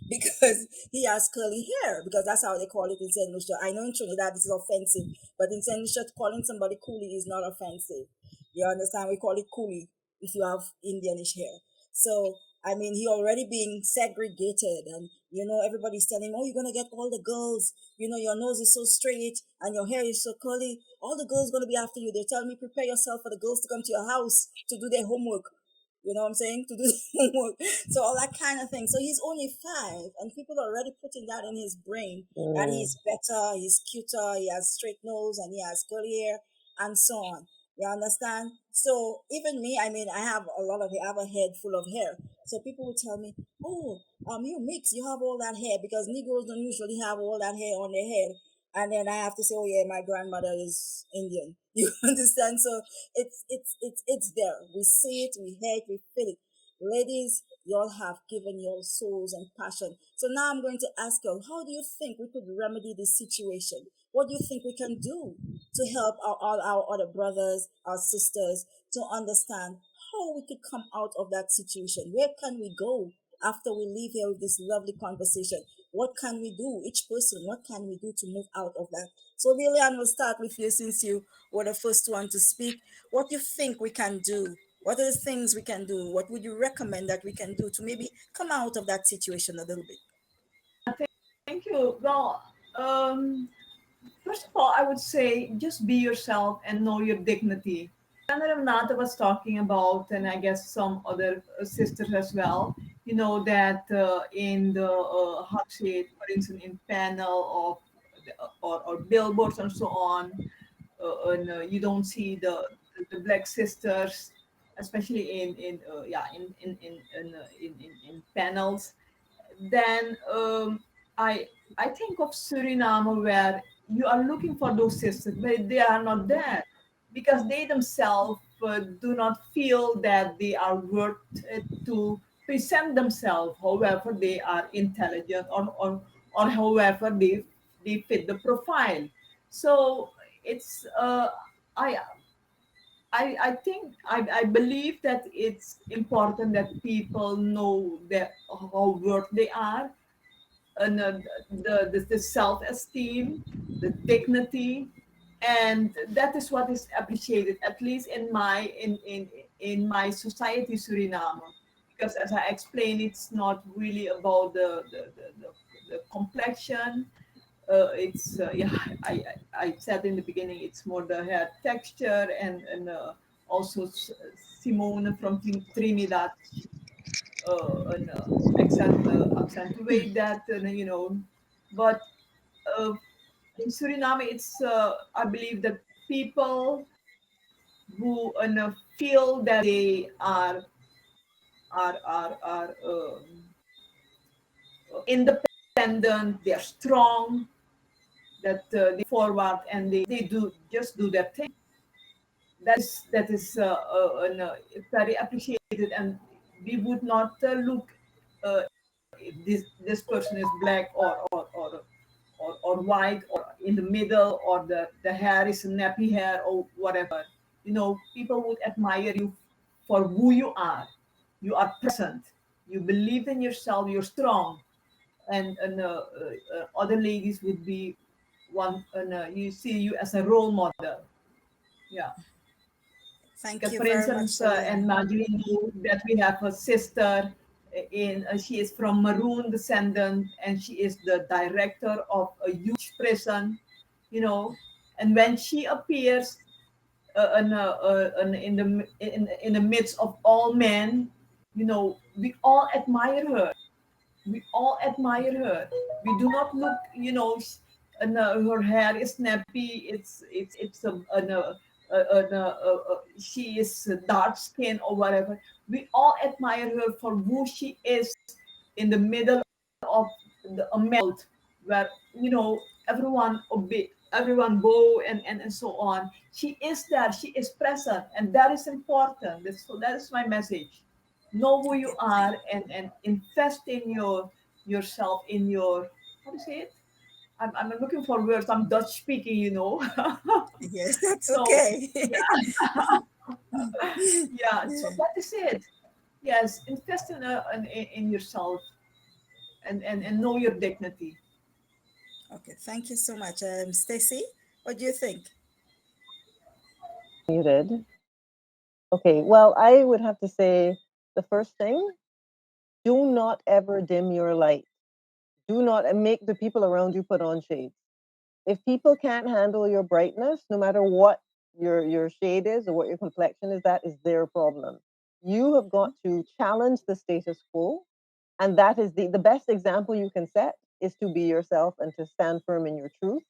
Because he has curly hair, because that's how they call it in St. Lucia. I know in Trinidad this is offensive, but in St. Lucia, calling somebody coolie is not offensive. You understand? We call it coolie if you have Indianish hair. So, he already being segregated, and everybody's telling him, oh, you're gonna get all the girls. Your nose is so straight and your hair is so curly. All the girls gonna be after you. They're telling me, prepare yourself for the girls to come to your house to do their homework. You know what I'm saying? To do homework. So all that kind of thing. So he's only 5, and people are already putting that in his brain that he's better, he's cuter, he has straight nose, and he has curly hair, and so on. You understand? So even me, I have a lot of hair. I have a head full of hair. So people will tell me, "Oh, you mix, you have all that hair," because Negroes don't usually have all that hair on their head. And then I have to say, "Oh yeah, my grandmother is Indian." You understand? So it's there. We see it, we hear it, we feel it. Ladies, y'all have given your souls and passion. So now I'm going to ask you, how do you think we could remedy this situation? What do you think we can do to help all our other brothers, our sisters, to understand how we could come out of that situation? Where can we go after we leave here with this lovely conversation? What can we do? Each person, what can we do to move out of that? So, Lilian, we'll start with you, since you were the first one to speak. What do you think we can do? What are the things we can do? What would you recommend that we can do to maybe come out of that situation a little bit? Thank you. Well, first of all, I would say just be yourself and know your dignity. Renata was talking about, and I guess some other sisters as well, that in the, how to say it, for instance, in panel of or billboards and so on, and, you don't see the black sisters, especially in panels. Then I think of Suriname, where you are looking for those sisters, but they are not there because they themselves do not feel that they are worth it to present themselves, however they are intelligent, or however they fit the profile. So it's I I think I believe that it's important that people know that how worth they are, and the self-esteem, the dignity, and that is what is appreciated, at least in my society, Suriname. Because as I explained, it's not really about the complexion. It's yeah, I said in the beginning, it's more the hair texture, and also Simone from Trinidad and accentuate that, but uh, in Suriname, it's I believe that people who feel that they are independent, they are strong, that they forward, and they do just do their thing. That is very appreciated, and we would not look if this person is black or or white or in the middle, or the hair is nappy hair or whatever. People would admire you for who you are. You are present. You believe in yourself. You're strong. And other ladies would be one, and you see you as a role model. Yeah. Thank Because, you for very much, instance, and Marjorie knew that we have a sister she is from Maroon descendant, and she is the director of a huge prison, you know. And when she appears in the midst of all men, we all admire her. We all admire her. We do not look, and her hair is nappy. It's she is dark skin or whatever. We all admire her for who she is in the middle of a melt where everyone obey, everyone bow, and so on. She is there. She is present, and that is important. So that is my message. Know who you Okay, are, and invest in yourself, in your, how to say it. I'm looking for words. I'm Dutch speaking. yes, that's So okay. yeah. Yeah, so that is it. Yes, invest in yourself, and know your dignity. Okay, thank you so much. Stacy, what do you think? Muted. Okay, well, I would have to say the first thing, do not ever dim your light. Do not make the people around you put on shades. If people can't handle your brightness, no matter what your shade is or what your complexion is, that is their problem. You have got to challenge the status quo, and that is the best example you can set is to be yourself and to stand firm in your truth.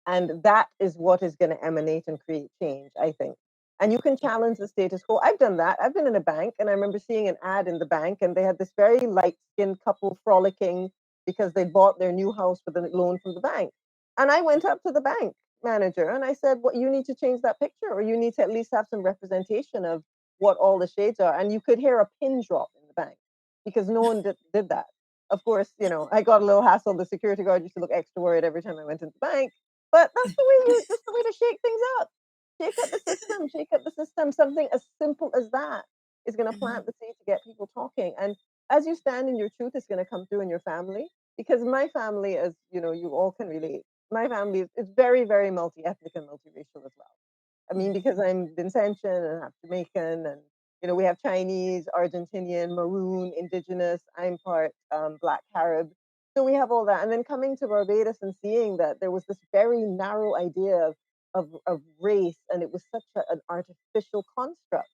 And that is what is going to emanate and create change, I think. And you can challenge the status quo. I've done that. I've been in a bank, and I remember seeing an ad in the bank, and they had this very light skinned couple frolicking because they bought their new house with a loan from the bank. And I went up to the bank manager and I said, "What, you need to change that picture, or you need to at least have some representation of what all the shades are." And you could hear a pin drop in the bank because no one did that. Of course, I got a little hassle. The security guard used to look extra worried every time I went into the bank. But that's the way to shake things up. Shake up the system, shake up the system. Something as simple as that is going to plant the seed to get people talking. And as you stand in your truth, it's going to come through in your family. Because my family, as you all can relate, my family is very, very multi-ethnic and multiracial as well. I mean, because I'm Vincentian and I'm Jamaican, and we have Chinese, Argentinian, Maroon, Indigenous. I'm part Black Carib. So we have all that. And then coming to Barbados and seeing that there was this very narrow idea of race, and it was such an artificial construct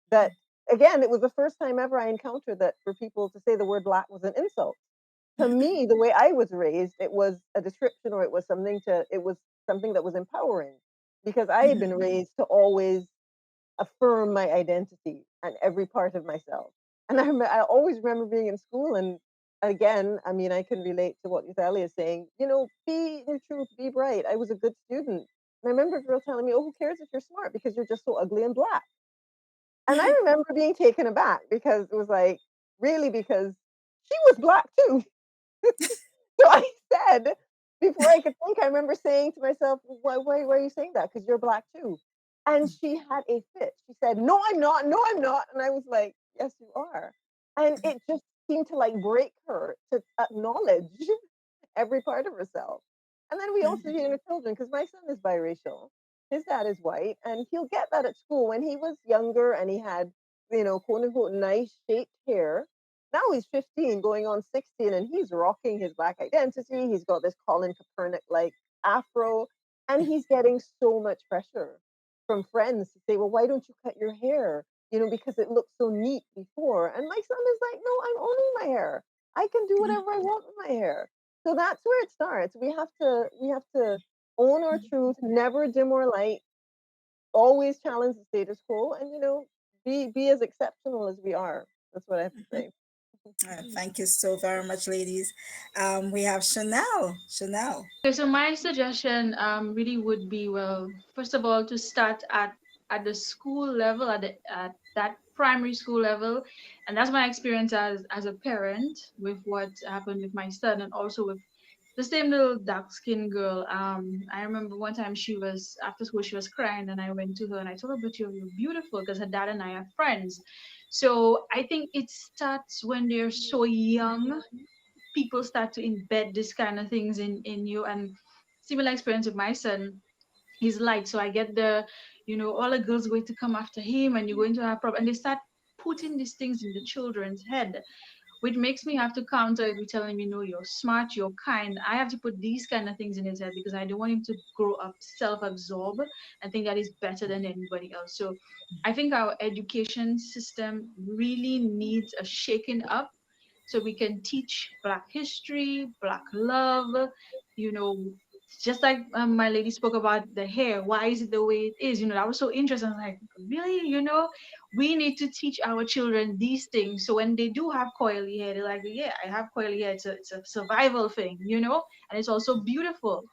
that, again, it was the first time ever I encountered that for people to say the word black was an insult. To me, the way I was raised, it was a description, or it was something that was empowering, because I had been raised to always affirm my identity and every part of myself. And I always remember being in school, and again, I mean, I can relate to what Uthalia is saying. Be the truth, be bright. I was a good student. And I remember a girl telling me, "Oh, who cares if you're smart because you're just so ugly and black." And I remember being taken aback because it was like, really, because she was black too. So I said, before I could think, I remember saying to myself, why are you saying that? Because you're black too. And she had a fit. She said, "No, I'm not. No, I'm not." And I was like, "Yes, you are." And it just seemed to like break her to acknowledge every part of herself. And then we also hear the children, because my son is biracial. His dad is white, and he'll get that at school. When he was younger and he had, quote unquote, nice shaped hair, now he's 15 going on 16, and he's rocking his black identity. He's got this Colin Kaepernick like afro, and he's getting so much pressure from friends to say, "Well, why don't you cut your hair? Because it looked so neat before." And my son is like, "No, I'm owning my hair. I can do whatever I want with my hair." So that's where it starts. We have to own our truth, never dim our light, always challenge the status quo, and be as exceptional as we are. That's what I have to say. Thank you so very much, ladies. We have Chanel. Chanel. Okay, so my suggestion really would be, well, first of all, to start at the school level, at that primary school level, and that's my experience as a parent with what happened with my son, and also with the same little dark skinned girl. I remember one time she was after school, she was crying, and I went to her and I told her, "But you're beautiful," because her dad and I are friends. So I think it starts when they're so young. People start to embed this kind of things in you, and similar experience with my son. He's light, so I get all the girls going to come after him, and you're going to have problem, and they start putting these things in the children's head, which makes me have to counter it with telling him, you're smart, you're kind. I have to put these kind of things in his head because I don't want him to grow up self-absorbed and think that he's better than anybody else. So I think our education system really needs a shaking up so we can teach Black history, Black love, you know, just like my lady spoke about the hair. Why is it the way it is? That was so interesting. I was like, really? We need to teach our children these things. So when they do have coily hair, they're like, yeah, I have coily hair. It's a survival thing, and it's also beautiful.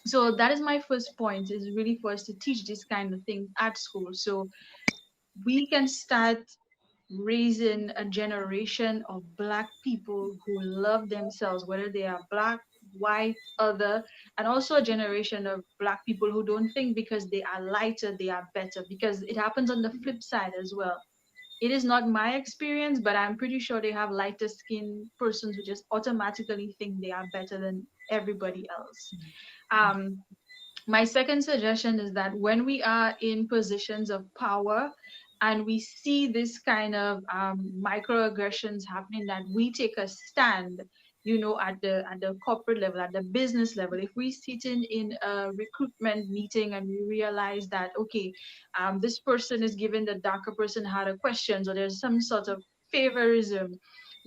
So that is my first point, is really for us to teach this kind of thing at school. So we can start raising a generation of Black people who love themselves, whether they are Black, white, other, and also a generation of Black people who don't think because they are lighter, they are better, because it happens on the flip side as well. It is not my experience, but I'm pretty sure they have lighter skinned persons who just automatically think they are better than everybody else. Um, my second suggestion is that when we are in positions of power and we see this kind of microaggressions happening, that we take a stand, at the corporate level, at the business level. If we sit in a recruitment meeting and we realize that, okay, this person is giving the darker person harder questions, or there's some sort of favorism,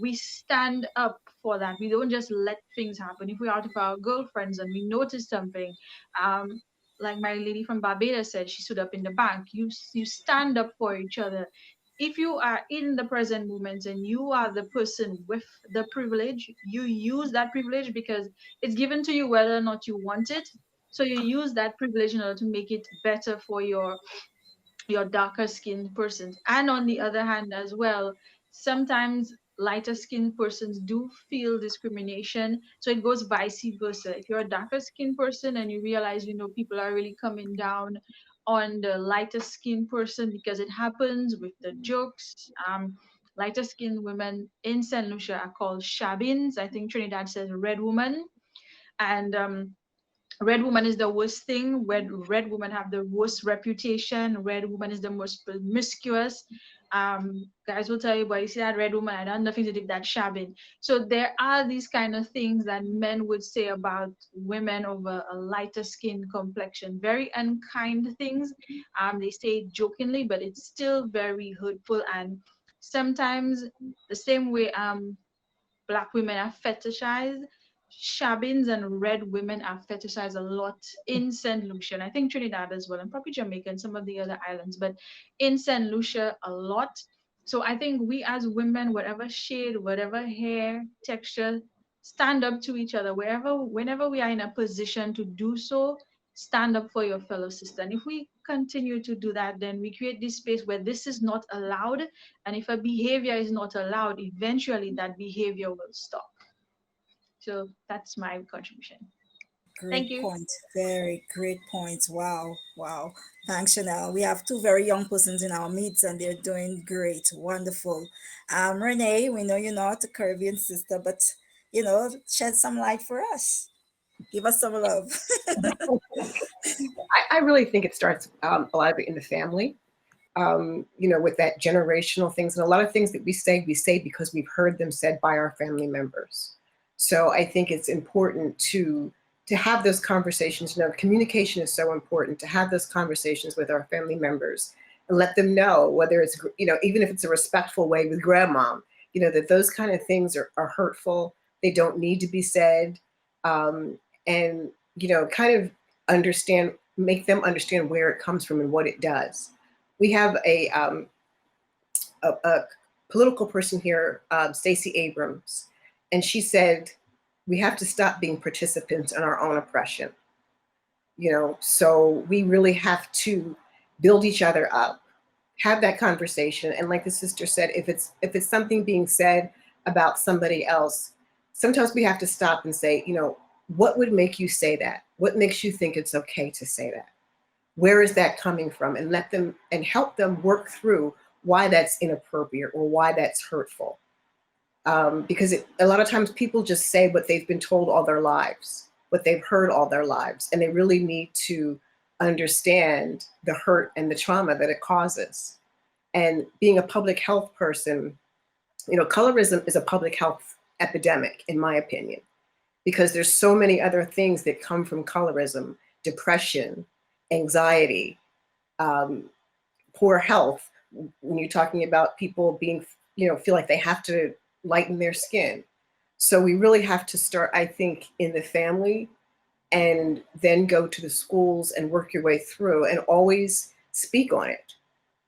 we stand up for that. We don't just let things happen. If we're out with our girlfriends and we notice something, um, like my lady from Barbados said, she stood up in the bank. You stand up for each other. If you are in the present moment and you are the person with the privilege, you use that privilege because it's given to you whether or not you want it. So you use that privilege in order to make it better for your darker skinned persons. And on the other hand, as well, sometimes lighter skinned persons do feel discrimination. So it goes vice versa. If you're a darker skinned person and you realize, people are really coming down on the lighter skinned person because it happens with the jokes. Lighter skinned women in St. Lucia are called shabins. I think Trinidad says red woman. And red woman is the worst thing. Red women have the worst reputation. Red woman is the most promiscuous. Guys will tell you, but you see that red woman, I don't know nothing to do with that shabbing. So there are these kind of things that men would say about women of a lighter skin complexion. Very unkind things. They say it jokingly, but it's still very hurtful. And sometimes the same way Black women are fetishized, Shabins and red women are fetishized a lot in St. Lucia. And I think Trinidad as well, and probably Jamaica and some of the other islands, but in St. Lucia a lot. So I think we as women, whatever shade, whatever hair texture, stand up to each other whenever we are in a position to do so. Stand up for your fellow sister. And if we continue to do that, then we create this space where this is not allowed. And if a behavior is not allowed, eventually that behavior will stop. So that's my contribution. Great Thank you. point. Very great points. Wow. Wow. Thanks, Chanel. We have two very young persons in our midst and they're doing great. Wonderful. Renee, we know you're not a Caribbean sister, but shed some light for us. Give us some love. I really think it starts a lot of it in the family. With that generational things, and a lot of things that we say because we've heard them said by our family members. So I think it's important to have those conversations. Communication is so important, to have those conversations with our family members and let them know, whether it's, even if it's a respectful way with grandma, that those kind of things are hurtful. They don't need to be said. And, kind of make them understand where it comes from and what it does. We have a political person here, Stacey Abrams, and she said, we have to stop being participants in our own oppression. So we really have to build each other up, have that conversation. And like the sister said, if it's something being said about somebody else, sometimes we have to stop and say, what would make you say that? What makes you think it's okay to say that? Where is that coming from? And let them and help them work through why that's inappropriate or why that's hurtful. Because a lot of times people just say what they've been told all their lives, what they've heard all their lives, and they really need to understand the hurt and the trauma that it causes. And being a public health person, colorism is a public health epidemic, in my opinion, because there's so many other things that come from colorism: depression, anxiety, poor health. When you're talking about people being, feel like they have to lighten their skin. So we really have to start, I think, in the family and then go to the schools and work your way through and always speak on it.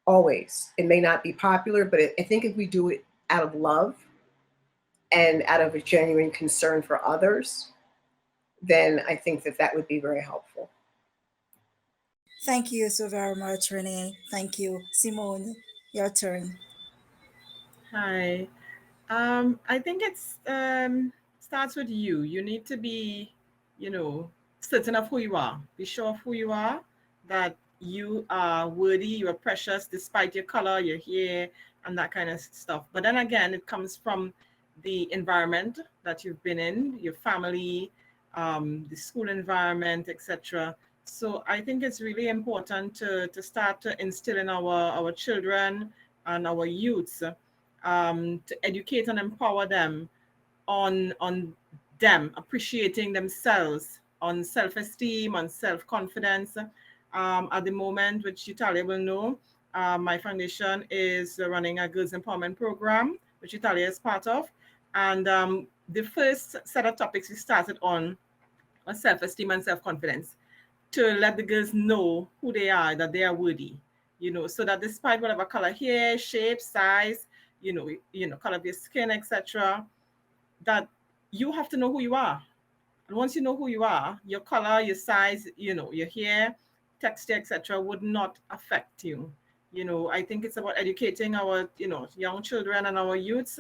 Always. It may not be popular, but I think if we do it out of love and out of a genuine concern for others, then I think that would be very helpful. Thank you so very much, Renee. Thank you. Simone, your turn. Hi. I think it's starts with you. You need to be, certain of who you are. Be sure of who you are, that you are worthy, you are precious despite your color, your hair, and that kind of stuff. But then again, it comes from the environment that you've been in, your family, the school environment, etc. So I think it's really important to start to instill in our children and our youths, to educate and empower them on them appreciating themselves, on self-esteem, on self-confidence. At the moment, which Italia will know, my foundation is running a girls empowerment program, which Italia is part of. And the first set of topics we started on was self-esteem and self-confidence, to let the girls know who they are, that they are worthy, so that despite whatever color hair, shape, size, color of your skin, etc., that you have to know who you are. And once you know who you are, your color, your size, your hair, texture, etc., would not affect you. I think it's about educating our, young children and our youths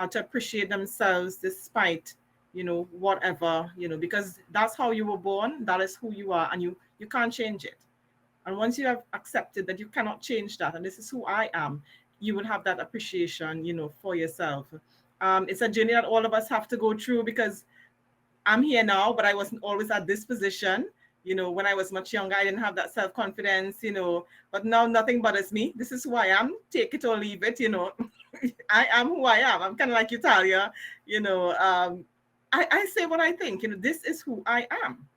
to appreciate themselves despite, whatever, because that's how you were born, that is who you are, and you can't change it. And once you have accepted that you cannot change that, and this is who I am, you will have that appreciation, for yourself. It's a journey that all of us have to go through, because I'm here now, but I wasn't always at this position. When I was much younger, I didn't have that self-confidence, but now nothing bothers me. This is who I am. Take it or leave it, I am who I am. I'm kind of like Italia, I say what I think, this is who I am,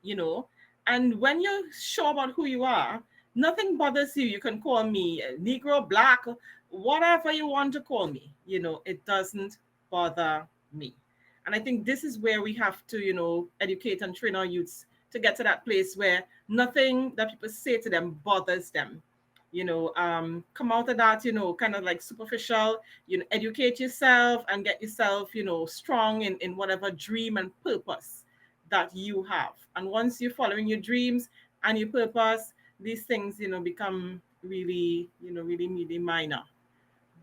you know. And when you're sure about who you are, nothing bothers you. You can call me Negro, Black, whatever you want to call me, it doesn't bother me. And I think this is where we have to, educate and train our youths to get to that place where nothing that people say to them bothers them. Come out of that, kind of like superficial, educate yourself and get yourself, strong in whatever dream and purpose that you have. And once you're following your dreams and your purpose, these things, become really, really, really minor.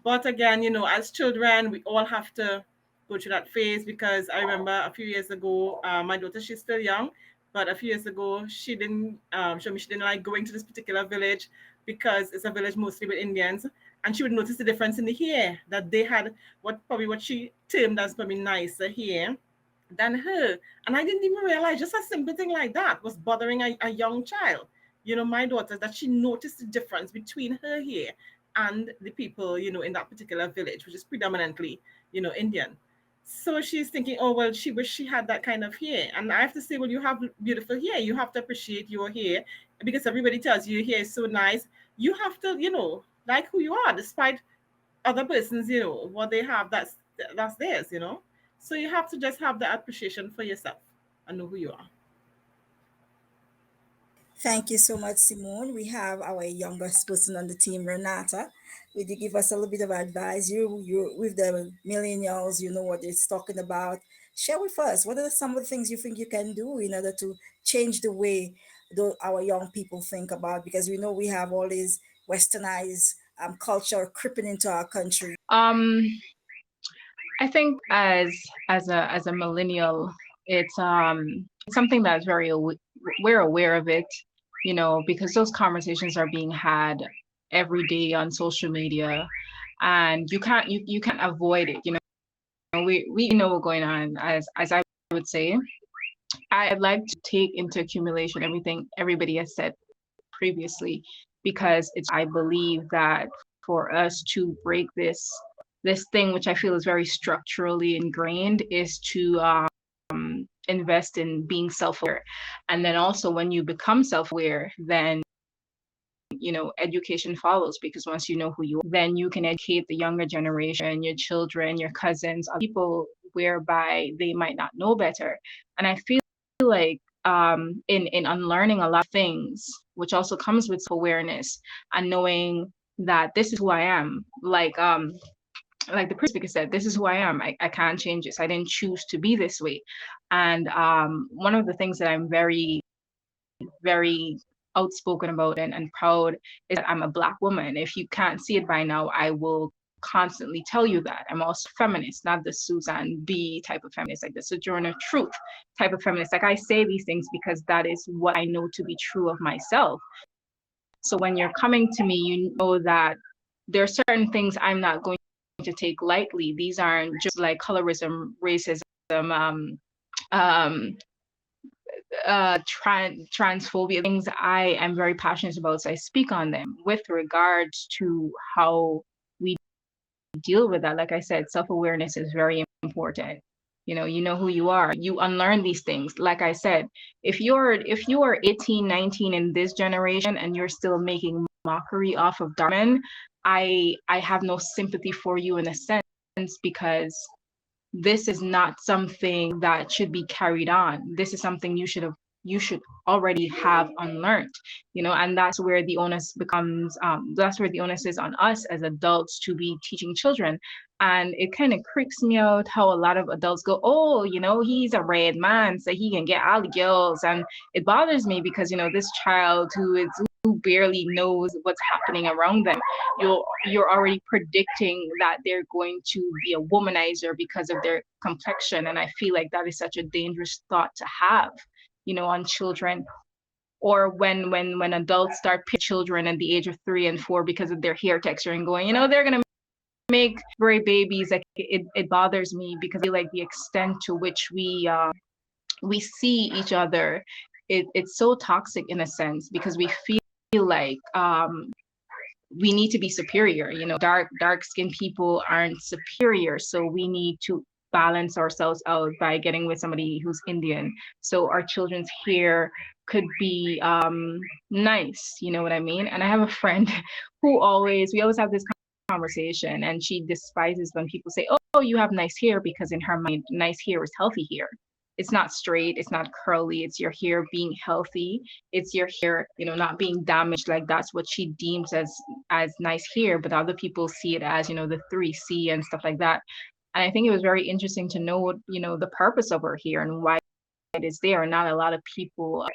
But again, as children, we all have to go through that phase, because I remember a few years ago, my daughter, she's still young, but a few years ago, she didn't show me she didn't like going to this particular village, because it's a village mostly with Indians. And she would notice the difference in the hair, that they had what she termed as probably nicer hair than her. And I didn't even realize just a simple thing like that was bothering a young child. My daughter, that she noticed the difference between her hair and the people, in that particular village, which is predominantly, Indian. So she's thinking, oh, well, she wish she had that kind of hair. And I have to say, well, you have beautiful hair. You have to appreciate your hair, because everybody tells you your hair is so nice. You have to, like who you are, despite other persons, what they have, that's theirs. So you have to just have the appreciation for yourself and know who you are. Thank you so much, Simone. We have our youngest person on the team, Renata. Would you give us a little bit of advice? You with the millennials, you know what it's talking about. Share with us, what are some of the things you think you can do in order to change the way our young people think about? Because we know we have all these westernized culture creeping into our country. I think as a millennial, it's something that's we're aware of it, because those conversations are being had every day on social media, and you can't avoid it. We know what's going on. As I would say, I'd like to take into accumulation everything everybody has said previously, because I believe that for us to break this thing, which I feel is very structurally ingrained, is to invest in being self-aware. And then also, when you become self-aware, then education follows, because once you know who you are, then you can educate the younger generation, your children, your cousins, other people, whereby they might not know better. And I feel like in unlearning a lot of things, which also comes with awareness and knowing that this is who I am, like the previous speaker said, this is who I am. I can't change this. I didn't choose to be this way. And one of the things that I'm very, very outspoken about and proud is that I'm a Black woman. If you can't see it by now, I will constantly tell you that. I'm also feminist, not the Suzanne B type of feminist, like the Sojourner Truth type of feminist. Like, I say these things because that is what I know to be true of myself. So when you're coming to me, you know that there are certain things I'm not going to take lightly. These aren't just like colorism, racism, um, transphobia, things I am very passionate about. So I speak on them with regards to how we deal with that. Like I said, self-awareness is very important. You know who you are. You unlearn these things. Like I said, if you are 18, 19 in this generation and you're still making mockery off of dark men, I have no sympathy for you in a sense, because this is not something that should be carried on. This is something you should already have unlearned, and that's where the onus becomes, that's where the onus is on us as adults to be teaching children. And it kind of creeps me out how a lot of adults go, oh, he's a red man, so he can get all the girls. And it bothers me because, this child who barely knows what's happening around them, you're already predicting that they're going to be a womanizer because of their complexion. And I feel like that is such a dangerous thought to have, on children. Or when adults start picking children at the age of 3 and 4 because of their hair texture and going, they're gonna make great babies. Like, it bothers me, because I feel like the extent to which we see each other, it's so toxic in a sense, because we feel like we need to be superior. Dark skinned people aren't superior, so we need to balance ourselves out by getting with somebody who's Indian, so our children's hair could be nice. You know what I mean? And I have a friend who we always have this conversation, and she despises when people say, oh, you have nice hair, because in her mind, nice hair is healthy hair. It's not straight, it's not curly, it's your hair being healthy, it's your hair, not being damaged. Like, that's what she deems as nice hair, but other people see it as, the 3C and stuff like that. And I think it was very interesting to know, the purpose of her hair and why it is there. And not a lot of people are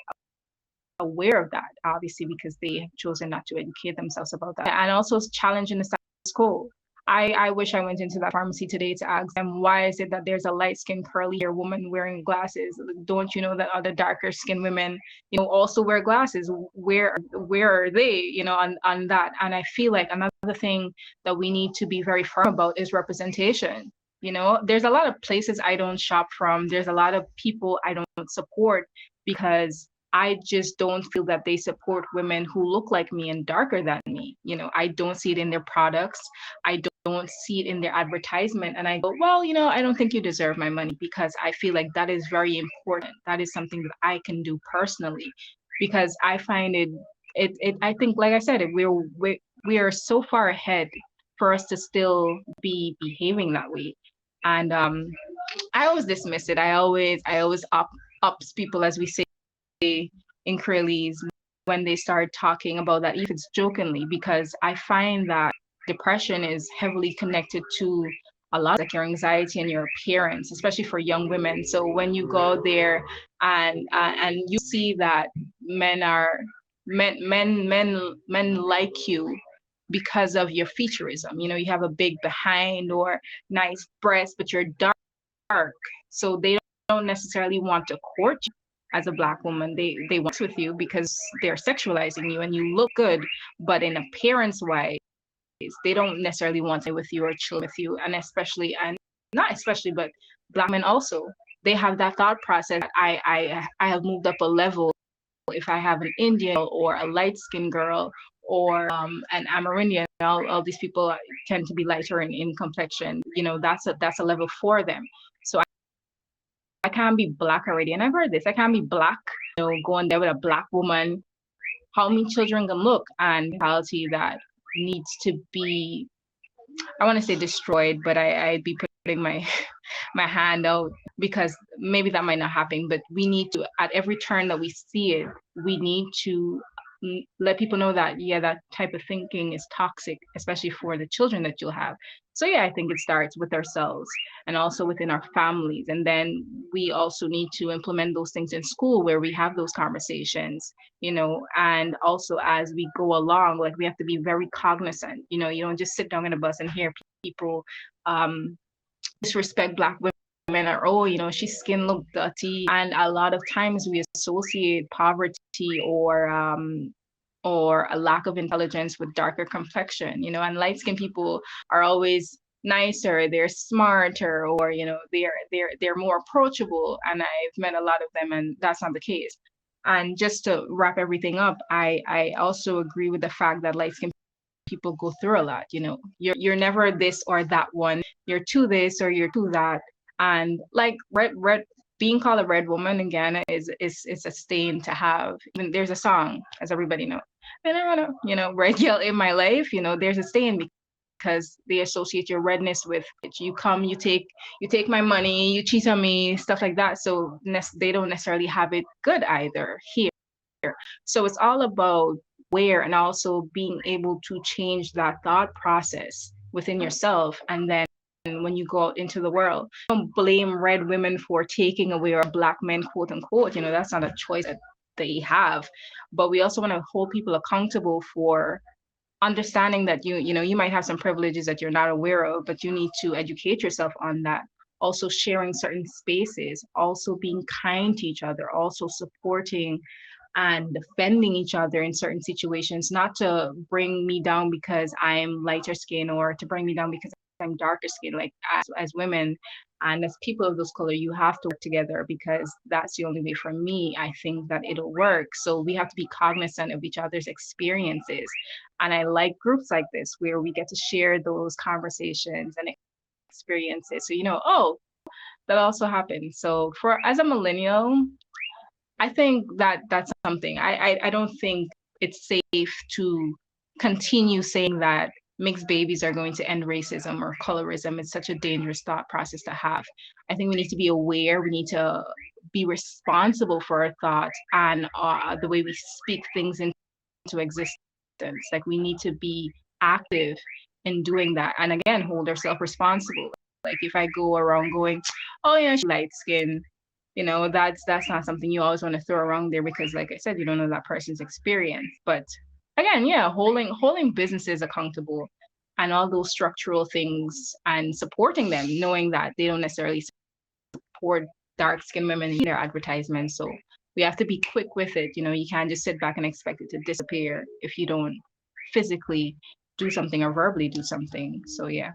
aware of that, obviously, because they have chosen not to educate themselves about that. And also challenging the status quo. I wish I went into that pharmacy today to ask them, why is it that there's a light-skinned curly hair woman wearing glasses? Don't you know that other darker skinned women, also wear glasses? Where are they, on that? And I feel like another thing that we need to be very firm about is representation. There's a lot of places I don't shop from. There's a lot of people I don't support, because I just don't feel that they support women who look like me and darker than me. I don't see it in their products. I don't see it in their advertisement. And I go, well, I don't think you deserve my money, because I feel like that is very important. That is something that I can do personally, because I find I think, like I said, we are so far ahead for us to still be behaving that way. And I always dismiss it. I always ups people, as we say in Creoles, when they start talking about that, if it's jokingly, because I find that depression is heavily connected to a lot, like your anxiety and your appearance, especially for young women. So when you go there and you see that men like you because of your featureism. You know, you have a big behind or nice breast, but you're dark. So they don't necessarily want to court you as a Black woman. They want with you because they're sexualizing you and you look good, but in appearance wise, they don't necessarily want to with you or chill with you. And especially, and not especially, but Black men also, they have that thought process. I have moved up a level if I have an Indian or a light skinned girl or an Amerindian. All these people tend to be lighter in complexion. You know, that's a level for them. So I can't be Black already. And I've heard this. I can't be Black, you know, going there with a Black woman. How many children can look? And mentality that needs to be, I want to say destroyed, but I'd be putting my my hand out because maybe that might not happen. But we need to, at every turn that we see it, we need to let people know that yeah, that type of thinking is toxic, especially for the children that you'll have. So yeah, I think it starts with ourselves and also within our families, and then we also need to implement those things in school where we have those conversations, you know, and also as we go along, like we have to be very cognizant. You know, you don't just sit down in a bus and hear people disrespect Black women, or oh, you know, she's skin look dirty. And a lot of times we associate poverty or a lack of intelligence with darker complexion, you know, and light skinned people are always nicer, they're smarter, or you know, they're more approachable. And I've met a lot of them, and that's not the case. And just to wrap everything up, I also agree with the fact that light skinned people go through a lot. You know, you're never this or that one. You're to this or you're to that. And like red being called a red woman again is a stain to have. Even there's a song, as everybody knows. And I wanna, you know, red girl in my life, you know, there's a stain because they associate your redness with it. You come, you take my money, you cheat on me, stuff like that. So they don't necessarily have it good either here. So it's all about where, and also being able to change that thought process within yourself. And then when you go out into the world, don't blame red women for taking away our Black men, quote unquote. You know, that's not a choice that they have. But we also want to hold people accountable for understanding that you know, you might have some privileges that you're not aware of, but you need to educate yourself on that. Also sharing certain spaces, also being kind to each other, also supporting and defending each other in certain situations, not to bring me down because I'm lighter skin or to bring me down because I'm darker skin. Like as women and as people of those color, you have to work together because that's the only way for me, I think, that it'll work. So we have to be cognizant of each other's experiences. And I like groups like this where we get to share those conversations and experiences. So, you know, oh, that also happens. So for as a millennial, I think that that's something. I don't think it's safe to continue saying that mixed babies are going to end racism or colorism. It's such a dangerous thought process to have. I think we need to be aware. We need to be responsible for our thoughts and the way we speak things into existence. Like we need to be active in doing that. And again, hold ourselves responsible. Like if I go around going, oh yeah, she's light skin, you know, that's not something you always want to throw around there because like I said, you don't know that person's experience. But again, yeah, holding businesses accountable and all those structural things and supporting them, knowing that they don't necessarily support dark skinned women in their advertisements. So we have to be quick with it. You know, you can't just sit back and expect it to disappear if you don't physically do something or verbally do something. So yeah.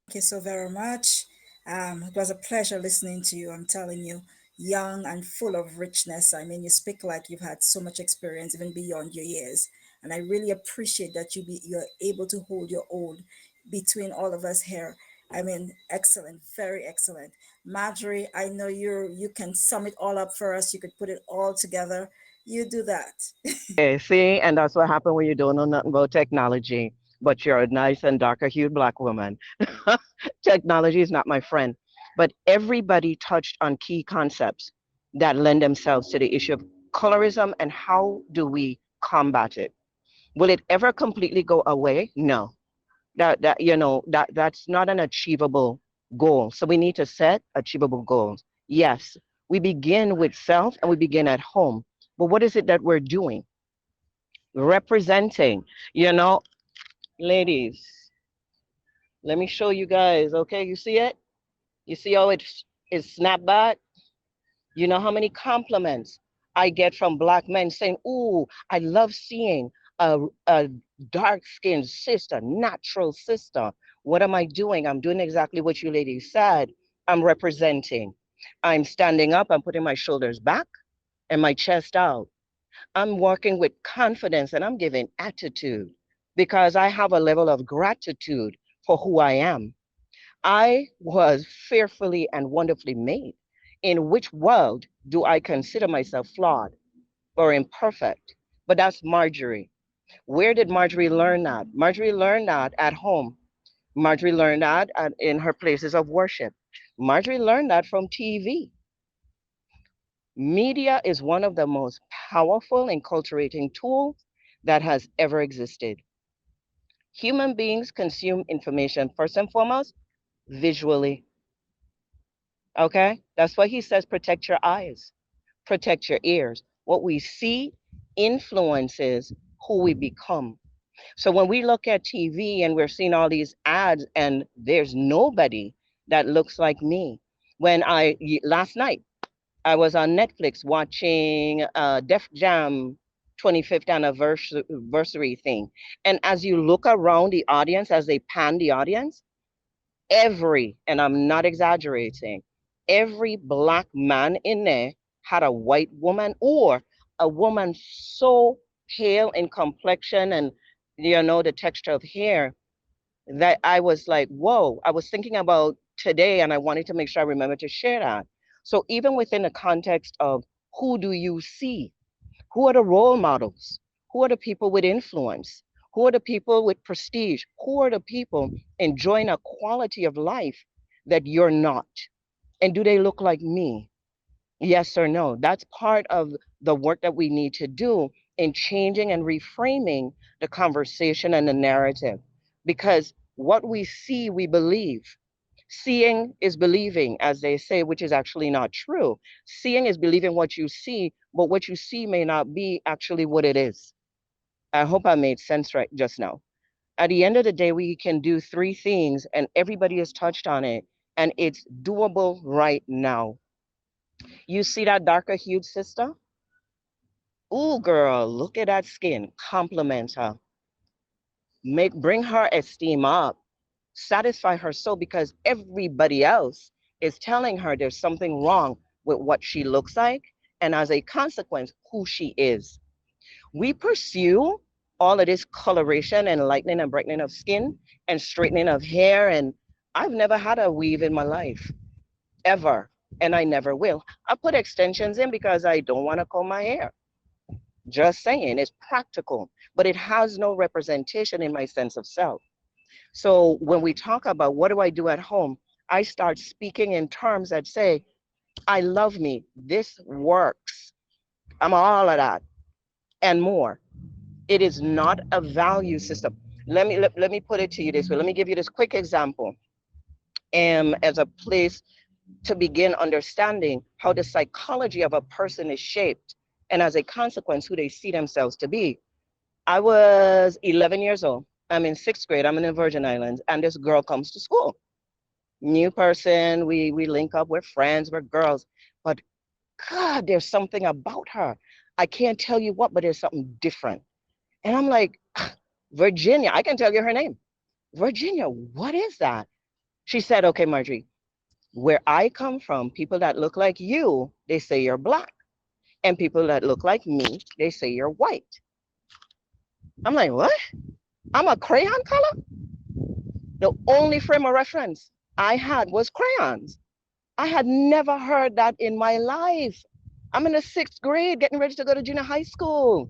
Thank you so very much. It was a pleasure listening to you. I'm telling you, young and full of richness. I mean, you speak like you've had so much experience, even beyond your years. And I really appreciate that you're able to hold your own between all of us here. I mean, excellent, very excellent. Marjorie, I know you can sum it all up for us. You could put it all together. You do that. Okay, see, and that's what happened when you don't know nothing about technology, but you're a nice and darker hued Black woman. Technology is not my friend, but everybody touched on key concepts that lend themselves to the issue of colorism and how do we combat it. Will it ever completely go away? No. That you know, that's not an achievable goal. So we need to set achievable goals. Yes, we begin with self and we begin at home. But what is it that we're doing? Representing, you know, Ladies, let me show you guys. Okay, you see it? You see how it is snapped back? You know how many compliments I get from black men saying, "Ooh, I love seeing a dark skinned sister, natural sister." What am I doing? I'm doing exactly what you ladies said. I'm representing. I'm standing up, I'm putting my shoulders back and my chest out. I'm working with confidence and I'm giving attitude because I have a level of gratitude for who I am. I was fearfully and wonderfully made. In which world do I consider myself flawed or imperfect? But that's Marjorie. Where did Marjorie learn that? Marjorie learned that at home. Marjorie learned that in her places of worship. Marjorie learned that from TV. Media is one of the most powerful enculturating tools that has ever existed. Human beings consume information first and foremost visually. Okay? That's why he says protect your eyes, protect your ears. What we see influences who we become. So when we look at TV and we're seeing all these ads and there's nobody that looks like me. Last night, I was on Netflix watching Def Jam 25th anniversary thing. And as you look around the audience, as they pan the audience, and I'm not exaggerating, every black man in there had a white woman or a woman so pale in complexion and, the texture of hair that I was like, whoa, I was thinking about today and I wanted to make sure I remember to share that. So even within the context of who do you see? Who are the role models? Who are the people with influence? Who are the people with prestige? Who are the people enjoying a quality of life that you're not? And do they look like me? Yes or no? That's part of the work that we need to do in changing and reframing the conversation and the narrative. Because what we see, we believe. Seeing is believing, as they say, which is actually not true. Seeing is believing what you see, but what you see may not be actually what it is. I hope I made sense right just now. At the end of the day, we can do three things, and everybody has touched on it, and it's doable right now. You see that darker hued sister? Ooh, girl, look at that skin. Compliment her. Bring her esteem up. Satisfy her soul because everybody else is telling her there's something wrong with what she looks like, and as a consequence, who she is. We pursue all of this coloration and lightening and brightening of skin and straightening of hair, and I've never had a weave in my life, ever, and I never will. I put extensions in because I don't want to comb my hair. Just saying, it's practical, but it has no representation in my sense of self. So when we talk about what do I do at home, I start speaking in terms that say, I love me. This works. I'm all of that and more. It is not a value system. Let me put it to you this way. Let me give you this quick example. As a place to begin understanding how the psychology of a person is shaped, and as a consequence, who they see themselves to be. I was 11 years old. I'm in sixth grade. I'm in the Virgin Islands, and this girl comes to school. New person. We link up. We're friends. We're girls. But God, there's something about her. I can't tell you what, but there's something different. And I'm like, Virginia. I can tell you her name. Virginia. What is that? She said, okay, Marjorie, where I come from, people that look like you, they say you're black. And people that look like me, they say you're white. I'm like, what? I'm a crayon color? The only frame of reference I had was crayons. I had never heard that in my life. I'm in the sixth grade, getting ready to go to junior high school.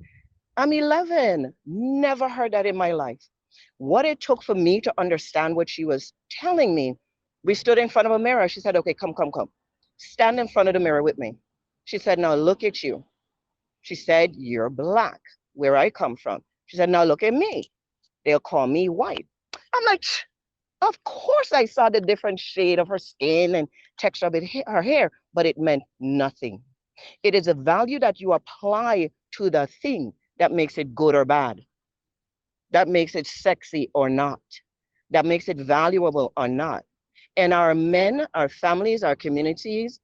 I'm 11. Never heard that in my life. What it took for me to understand what she was telling me, we stood in front of a mirror. She said, okay, come, come, come. Stand in front of the mirror with me. She said, now look at you. She said, you're black, where I come from. She said, now look at me. They'll call me white. I'm like, of course I saw the different shade of her skin and texture of her hair, but it meant nothing. It is a value that you apply to the thing that makes it good or bad. that makes it sexy or not, that makes it valuable or not. And our men, our families, our communities,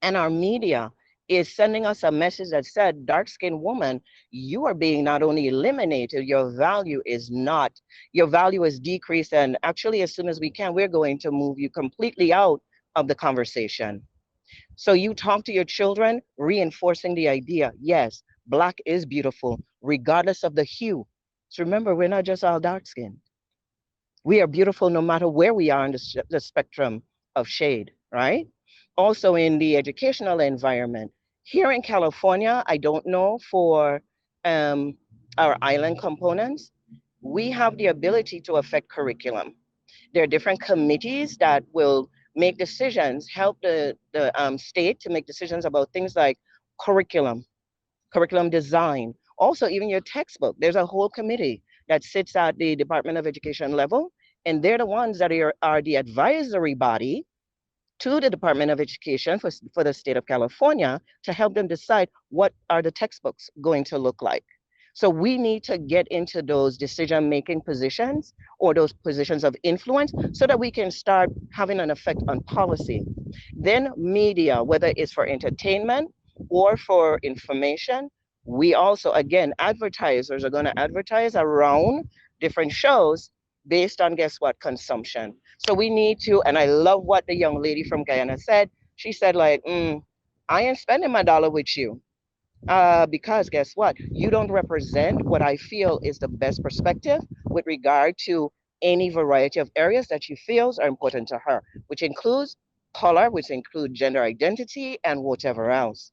and our media is sending us a message that said, dark skinned woman, you are being not only eliminated, your value is not, your value is decreased. And actually, as soon as we can, we're going to move you completely out of the conversation. So you talk to your children, reinforcing the idea, yes, Black is beautiful, regardless of the hue. So remember, we're not just all dark skinned. We are beautiful no matter where we are in the spectrum of shade, right? Also in the educational environment. Here in California, I don't know for um, our island components, we have the ability to affect curriculum. There are different committees that will make decisions, help the state to make decisions about things like curriculum, curriculum design, also even your textbook. There's a whole committee that sits at the Department of Education level, and they're the ones that are the advisory body to the Department of Education for the state of California to help them decide what are the textbooks going to look like. So we need to get into those decision-making positions or those positions of influence so that we can start having an effect on policy. Then media, whether it's for entertainment or for information, we also, again, advertisers are going to advertise around different shows based on, guess what, consumption. So we need to, and I love what the young lady from Guyana said. She said, like, I ain't spending my dollar with you. Because guess what? You don't represent what I feel is the best perspective with regard to any variety of areas that you feel are important to her, which includes color, which include gender identity, and whatever else.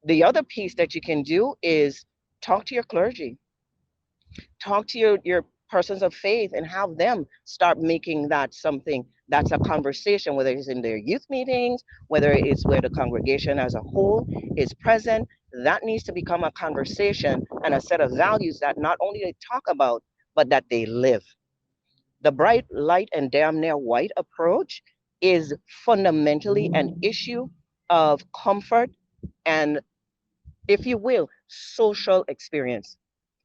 The other piece that you can do is talk to your clergy, talk to your persons of faith and have them start making that something that's a conversation, whether it's in their youth meetings, whether it's where the congregation as a whole is present. That needs to become a conversation and a set of values that not only they talk about, but that they live. The bright light and damn near white approach is fundamentally an issue of comfort and, if you will, social experience,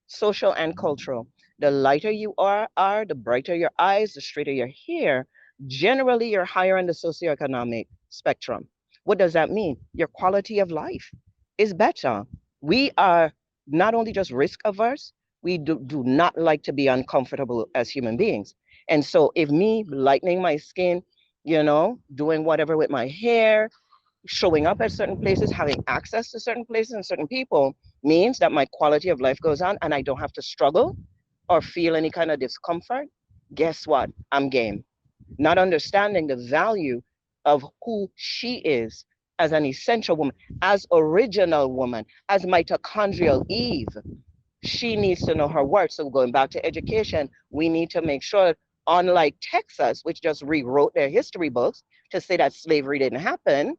social and cultural. The lighter you are, the brighter your eyes, the straighter your hair. Generally, you're higher on the socioeconomic spectrum. What does that mean? Your quality of life is better. We are not only just risk averse, we do not like to be uncomfortable as human beings. And so, if me lightening my skin, doing whatever with my hair, showing up at certain places, having access to certain places and certain people means that my quality of life goes on and I don't have to struggle or feel any kind of discomfort. Guess what? I'm game. Not understanding the value of who she is as an essential woman, as original woman, as mitochondrial Eve. She needs to know her worth. So going back to education, we need to make sure, unlike Texas, which just rewrote their history books to say that slavery didn't happen,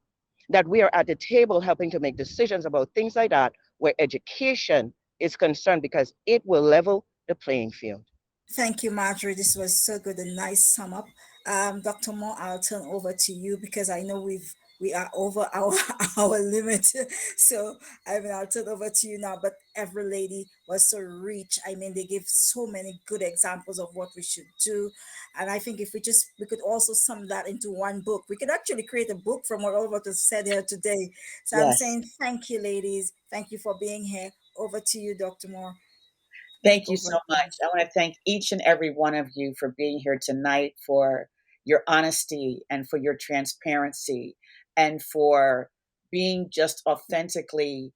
that we are at the table helping to make decisions about things like that, where education is concerned, because it will level the playing field. Thank you, Marjorie. This was so good, a nice sum up. Dr. Moore, I'll turn over to you because I know we are over our our limit. So I'll turn over to you now. But every lady was so rich. I mean, they give so many good examples of what we should do. And I think if we could also sum that into one book, we could actually create a book from what all of us said here today. So I'm Yes. saying thank you, ladies. Thank you for being here. Over to you, Dr. Moore. Thank you Over. so much. I want to thank each and every one of you for being here tonight, for your honesty and for your transparency and for being just authentically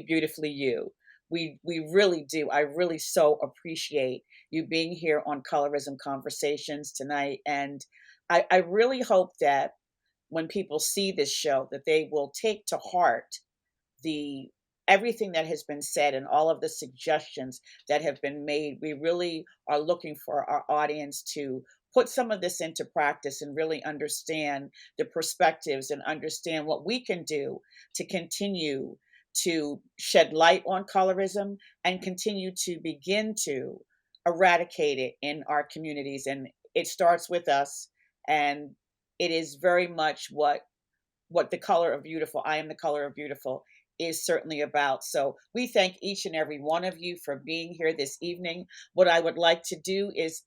beautifully you. We really do. I really so appreciate you being here on Colorism Conversations tonight. And I really hope that when people see this show, that they will take to heart the everything that has been said and all of the suggestions that have been made. We really are looking for our audience to put some of this into practice and really understand the perspectives and understand what we can do to continue to shed light on colorism and continue to begin to eradicate it in our communities. And it starts with us, and it is very much what the color of beautiful, I am the color of beautiful, is certainly about. So we thank each and every one of you for being here this evening. What I would like to do is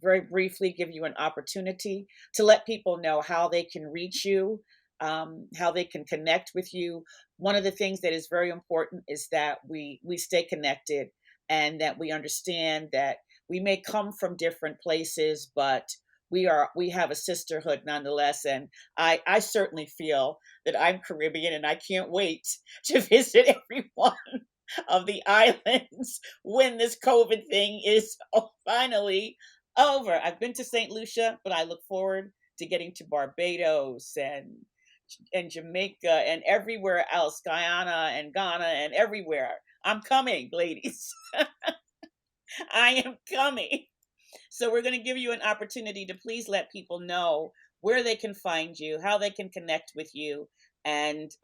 very briefly give you an opportunity to let people know how they can reach you, how they can connect with you. One of the things that is very important is that we stay connected, and that we understand that we may come from different places, but we have a sisterhood nonetheless. And I certainly feel that I'm Caribbean, and I can't wait to visit every one of the islands when this COVID thing is finally over. I've been to St. Lucia, but I look forward to getting to Barbados and Jamaica and everywhere else, Guyana and Ghana and everywhere. I'm coming, ladies. I am coming. So we're going to give you an opportunity to please let people know where they can find you, how they can connect with you, and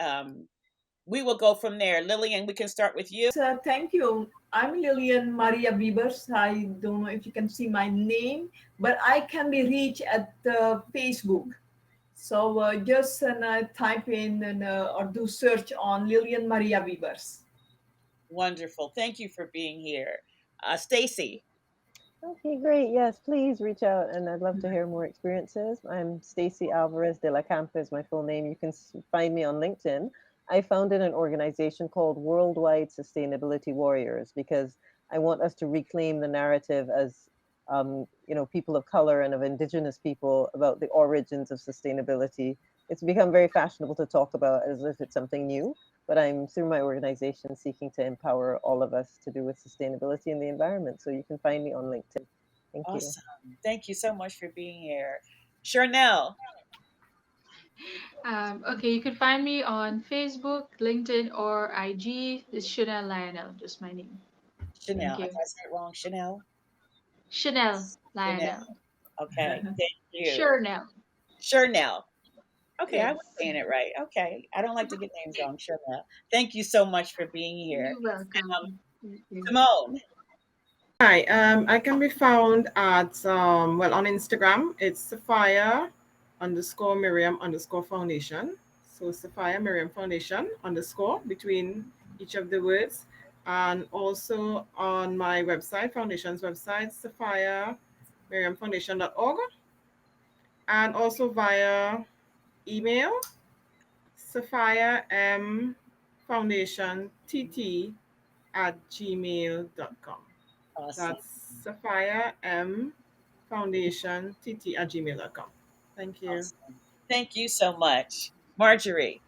we will go from there. Lillian, we can start with you. Thank you. I'm Lillian Maria Bibers. I don't know if you can see my name, but I can be reached at Facebook. So just type in or do search on Lillian Maria Bibers. Wonderful. Thank you for being here. Stacy. Okay, great. Yes, please reach out, and I'd love to hear more experiences. I'm Stacy Alvarez de la Campa is my full name. You can find me on LinkedIn. I founded an organization called Worldwide Sustainability Warriors because I want us to reclaim the narrative as people of color and of indigenous people about the origins of sustainability. It's become very fashionable to talk about as if it's something new, but I'm through my organization seeking to empower all of us to do with sustainability and the environment. So you can find me on LinkedIn. Thank Awesome. you. Thank you so much for being here. Charnel. Okay, you can find me on Facebook, LinkedIn, or IG. It's Chanel Lionel, just my name. Chanel. Thank If you. I said it wrong, Chanel. Chanel Lionel. Chanel. Okay. Thank you. Chanel. Chanel. Okay, I Yes. was saying it right. Okay. I don't like to get names wrong, Chanel. Thank you so much for being here. You're welcome. Thank you. Simone. Hi, I can be found at on Instagram. It's Sophia _ Miriam _ Foundation. So Sophia Miriam Foundation _ between each of the words, and also on my website, foundation's website, Sophia Miriam Foundation.org, and also via email, Sophia M Foundation TT @gmail.com. Awesome. That's Sophia M Foundation TT @gmail.com. Thank you. Awesome. Thank you so much. Marjorie.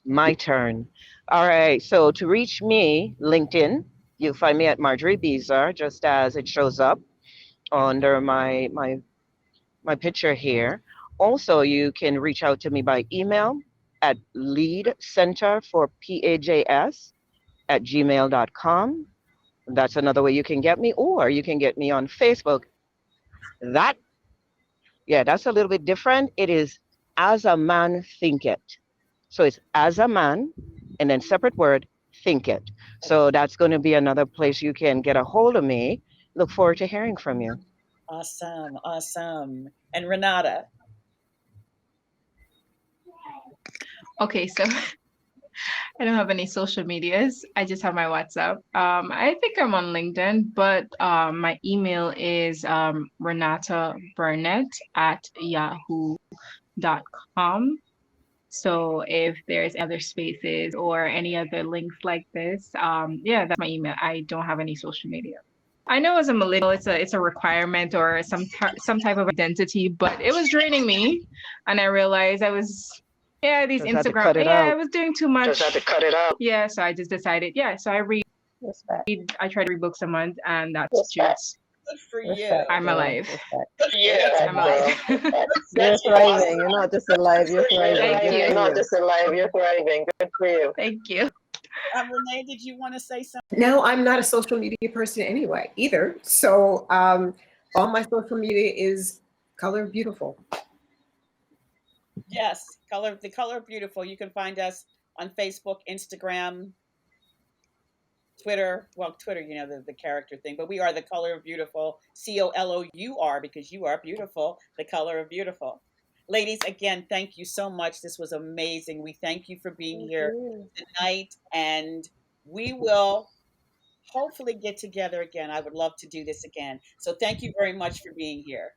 My turn. All right. So to reach me, LinkedIn, you'll find me at Marjorie Beezer, just as it shows up under my picture here. Also, you can reach out to me by email at leadcenterforpajs@gmail.com. That's another way you can get me, or you can get me on Facebook. That's a little bit different. It is As a Man Thinketh. So it's As a Man, and then separate word, think it. So that's going to be another place you can get a hold of me. Look forward to hearing from you. Awesome. Awesome. And Renata. Okay, so I don't have any social medias. I just have my WhatsApp. I think I'm on LinkedIn, but my email is Renata Burnett @yahoo.com. So if there's other spaces or any other links like this, that's my email. I don't have any social media. I know as a millennial, it's a requirement or some type of identity, but it was draining me, and I realized I was these Just had to Instagram cut it I out. was doing too much. Just had to cut it out. Yeah, so I just decided. So I Respect. I try to read books a month, and that's just Good for you. Respect, I'm bro. alive. Respect. I'm alive. You're thriving. You're not just alive. You're thriving. Thank Good you. for You're not you. just alive, you're thriving. Good for you. Thank you. Renee, did you want to say something? No, I'm not a social media person anyway either. So all my social media is Color Beautiful. Yes, the color beautiful. You can find us on Facebook, Instagram, Twitter. Well, Twitter, the character thing, but we are the color of beautiful. COLOUR, because you are beautiful. The color of beautiful. Ladies, again, thank you so much. This was amazing. We thank you for being Thank here you. tonight, and we will hopefully get together again. I would love to do this again. So thank you very much for being here.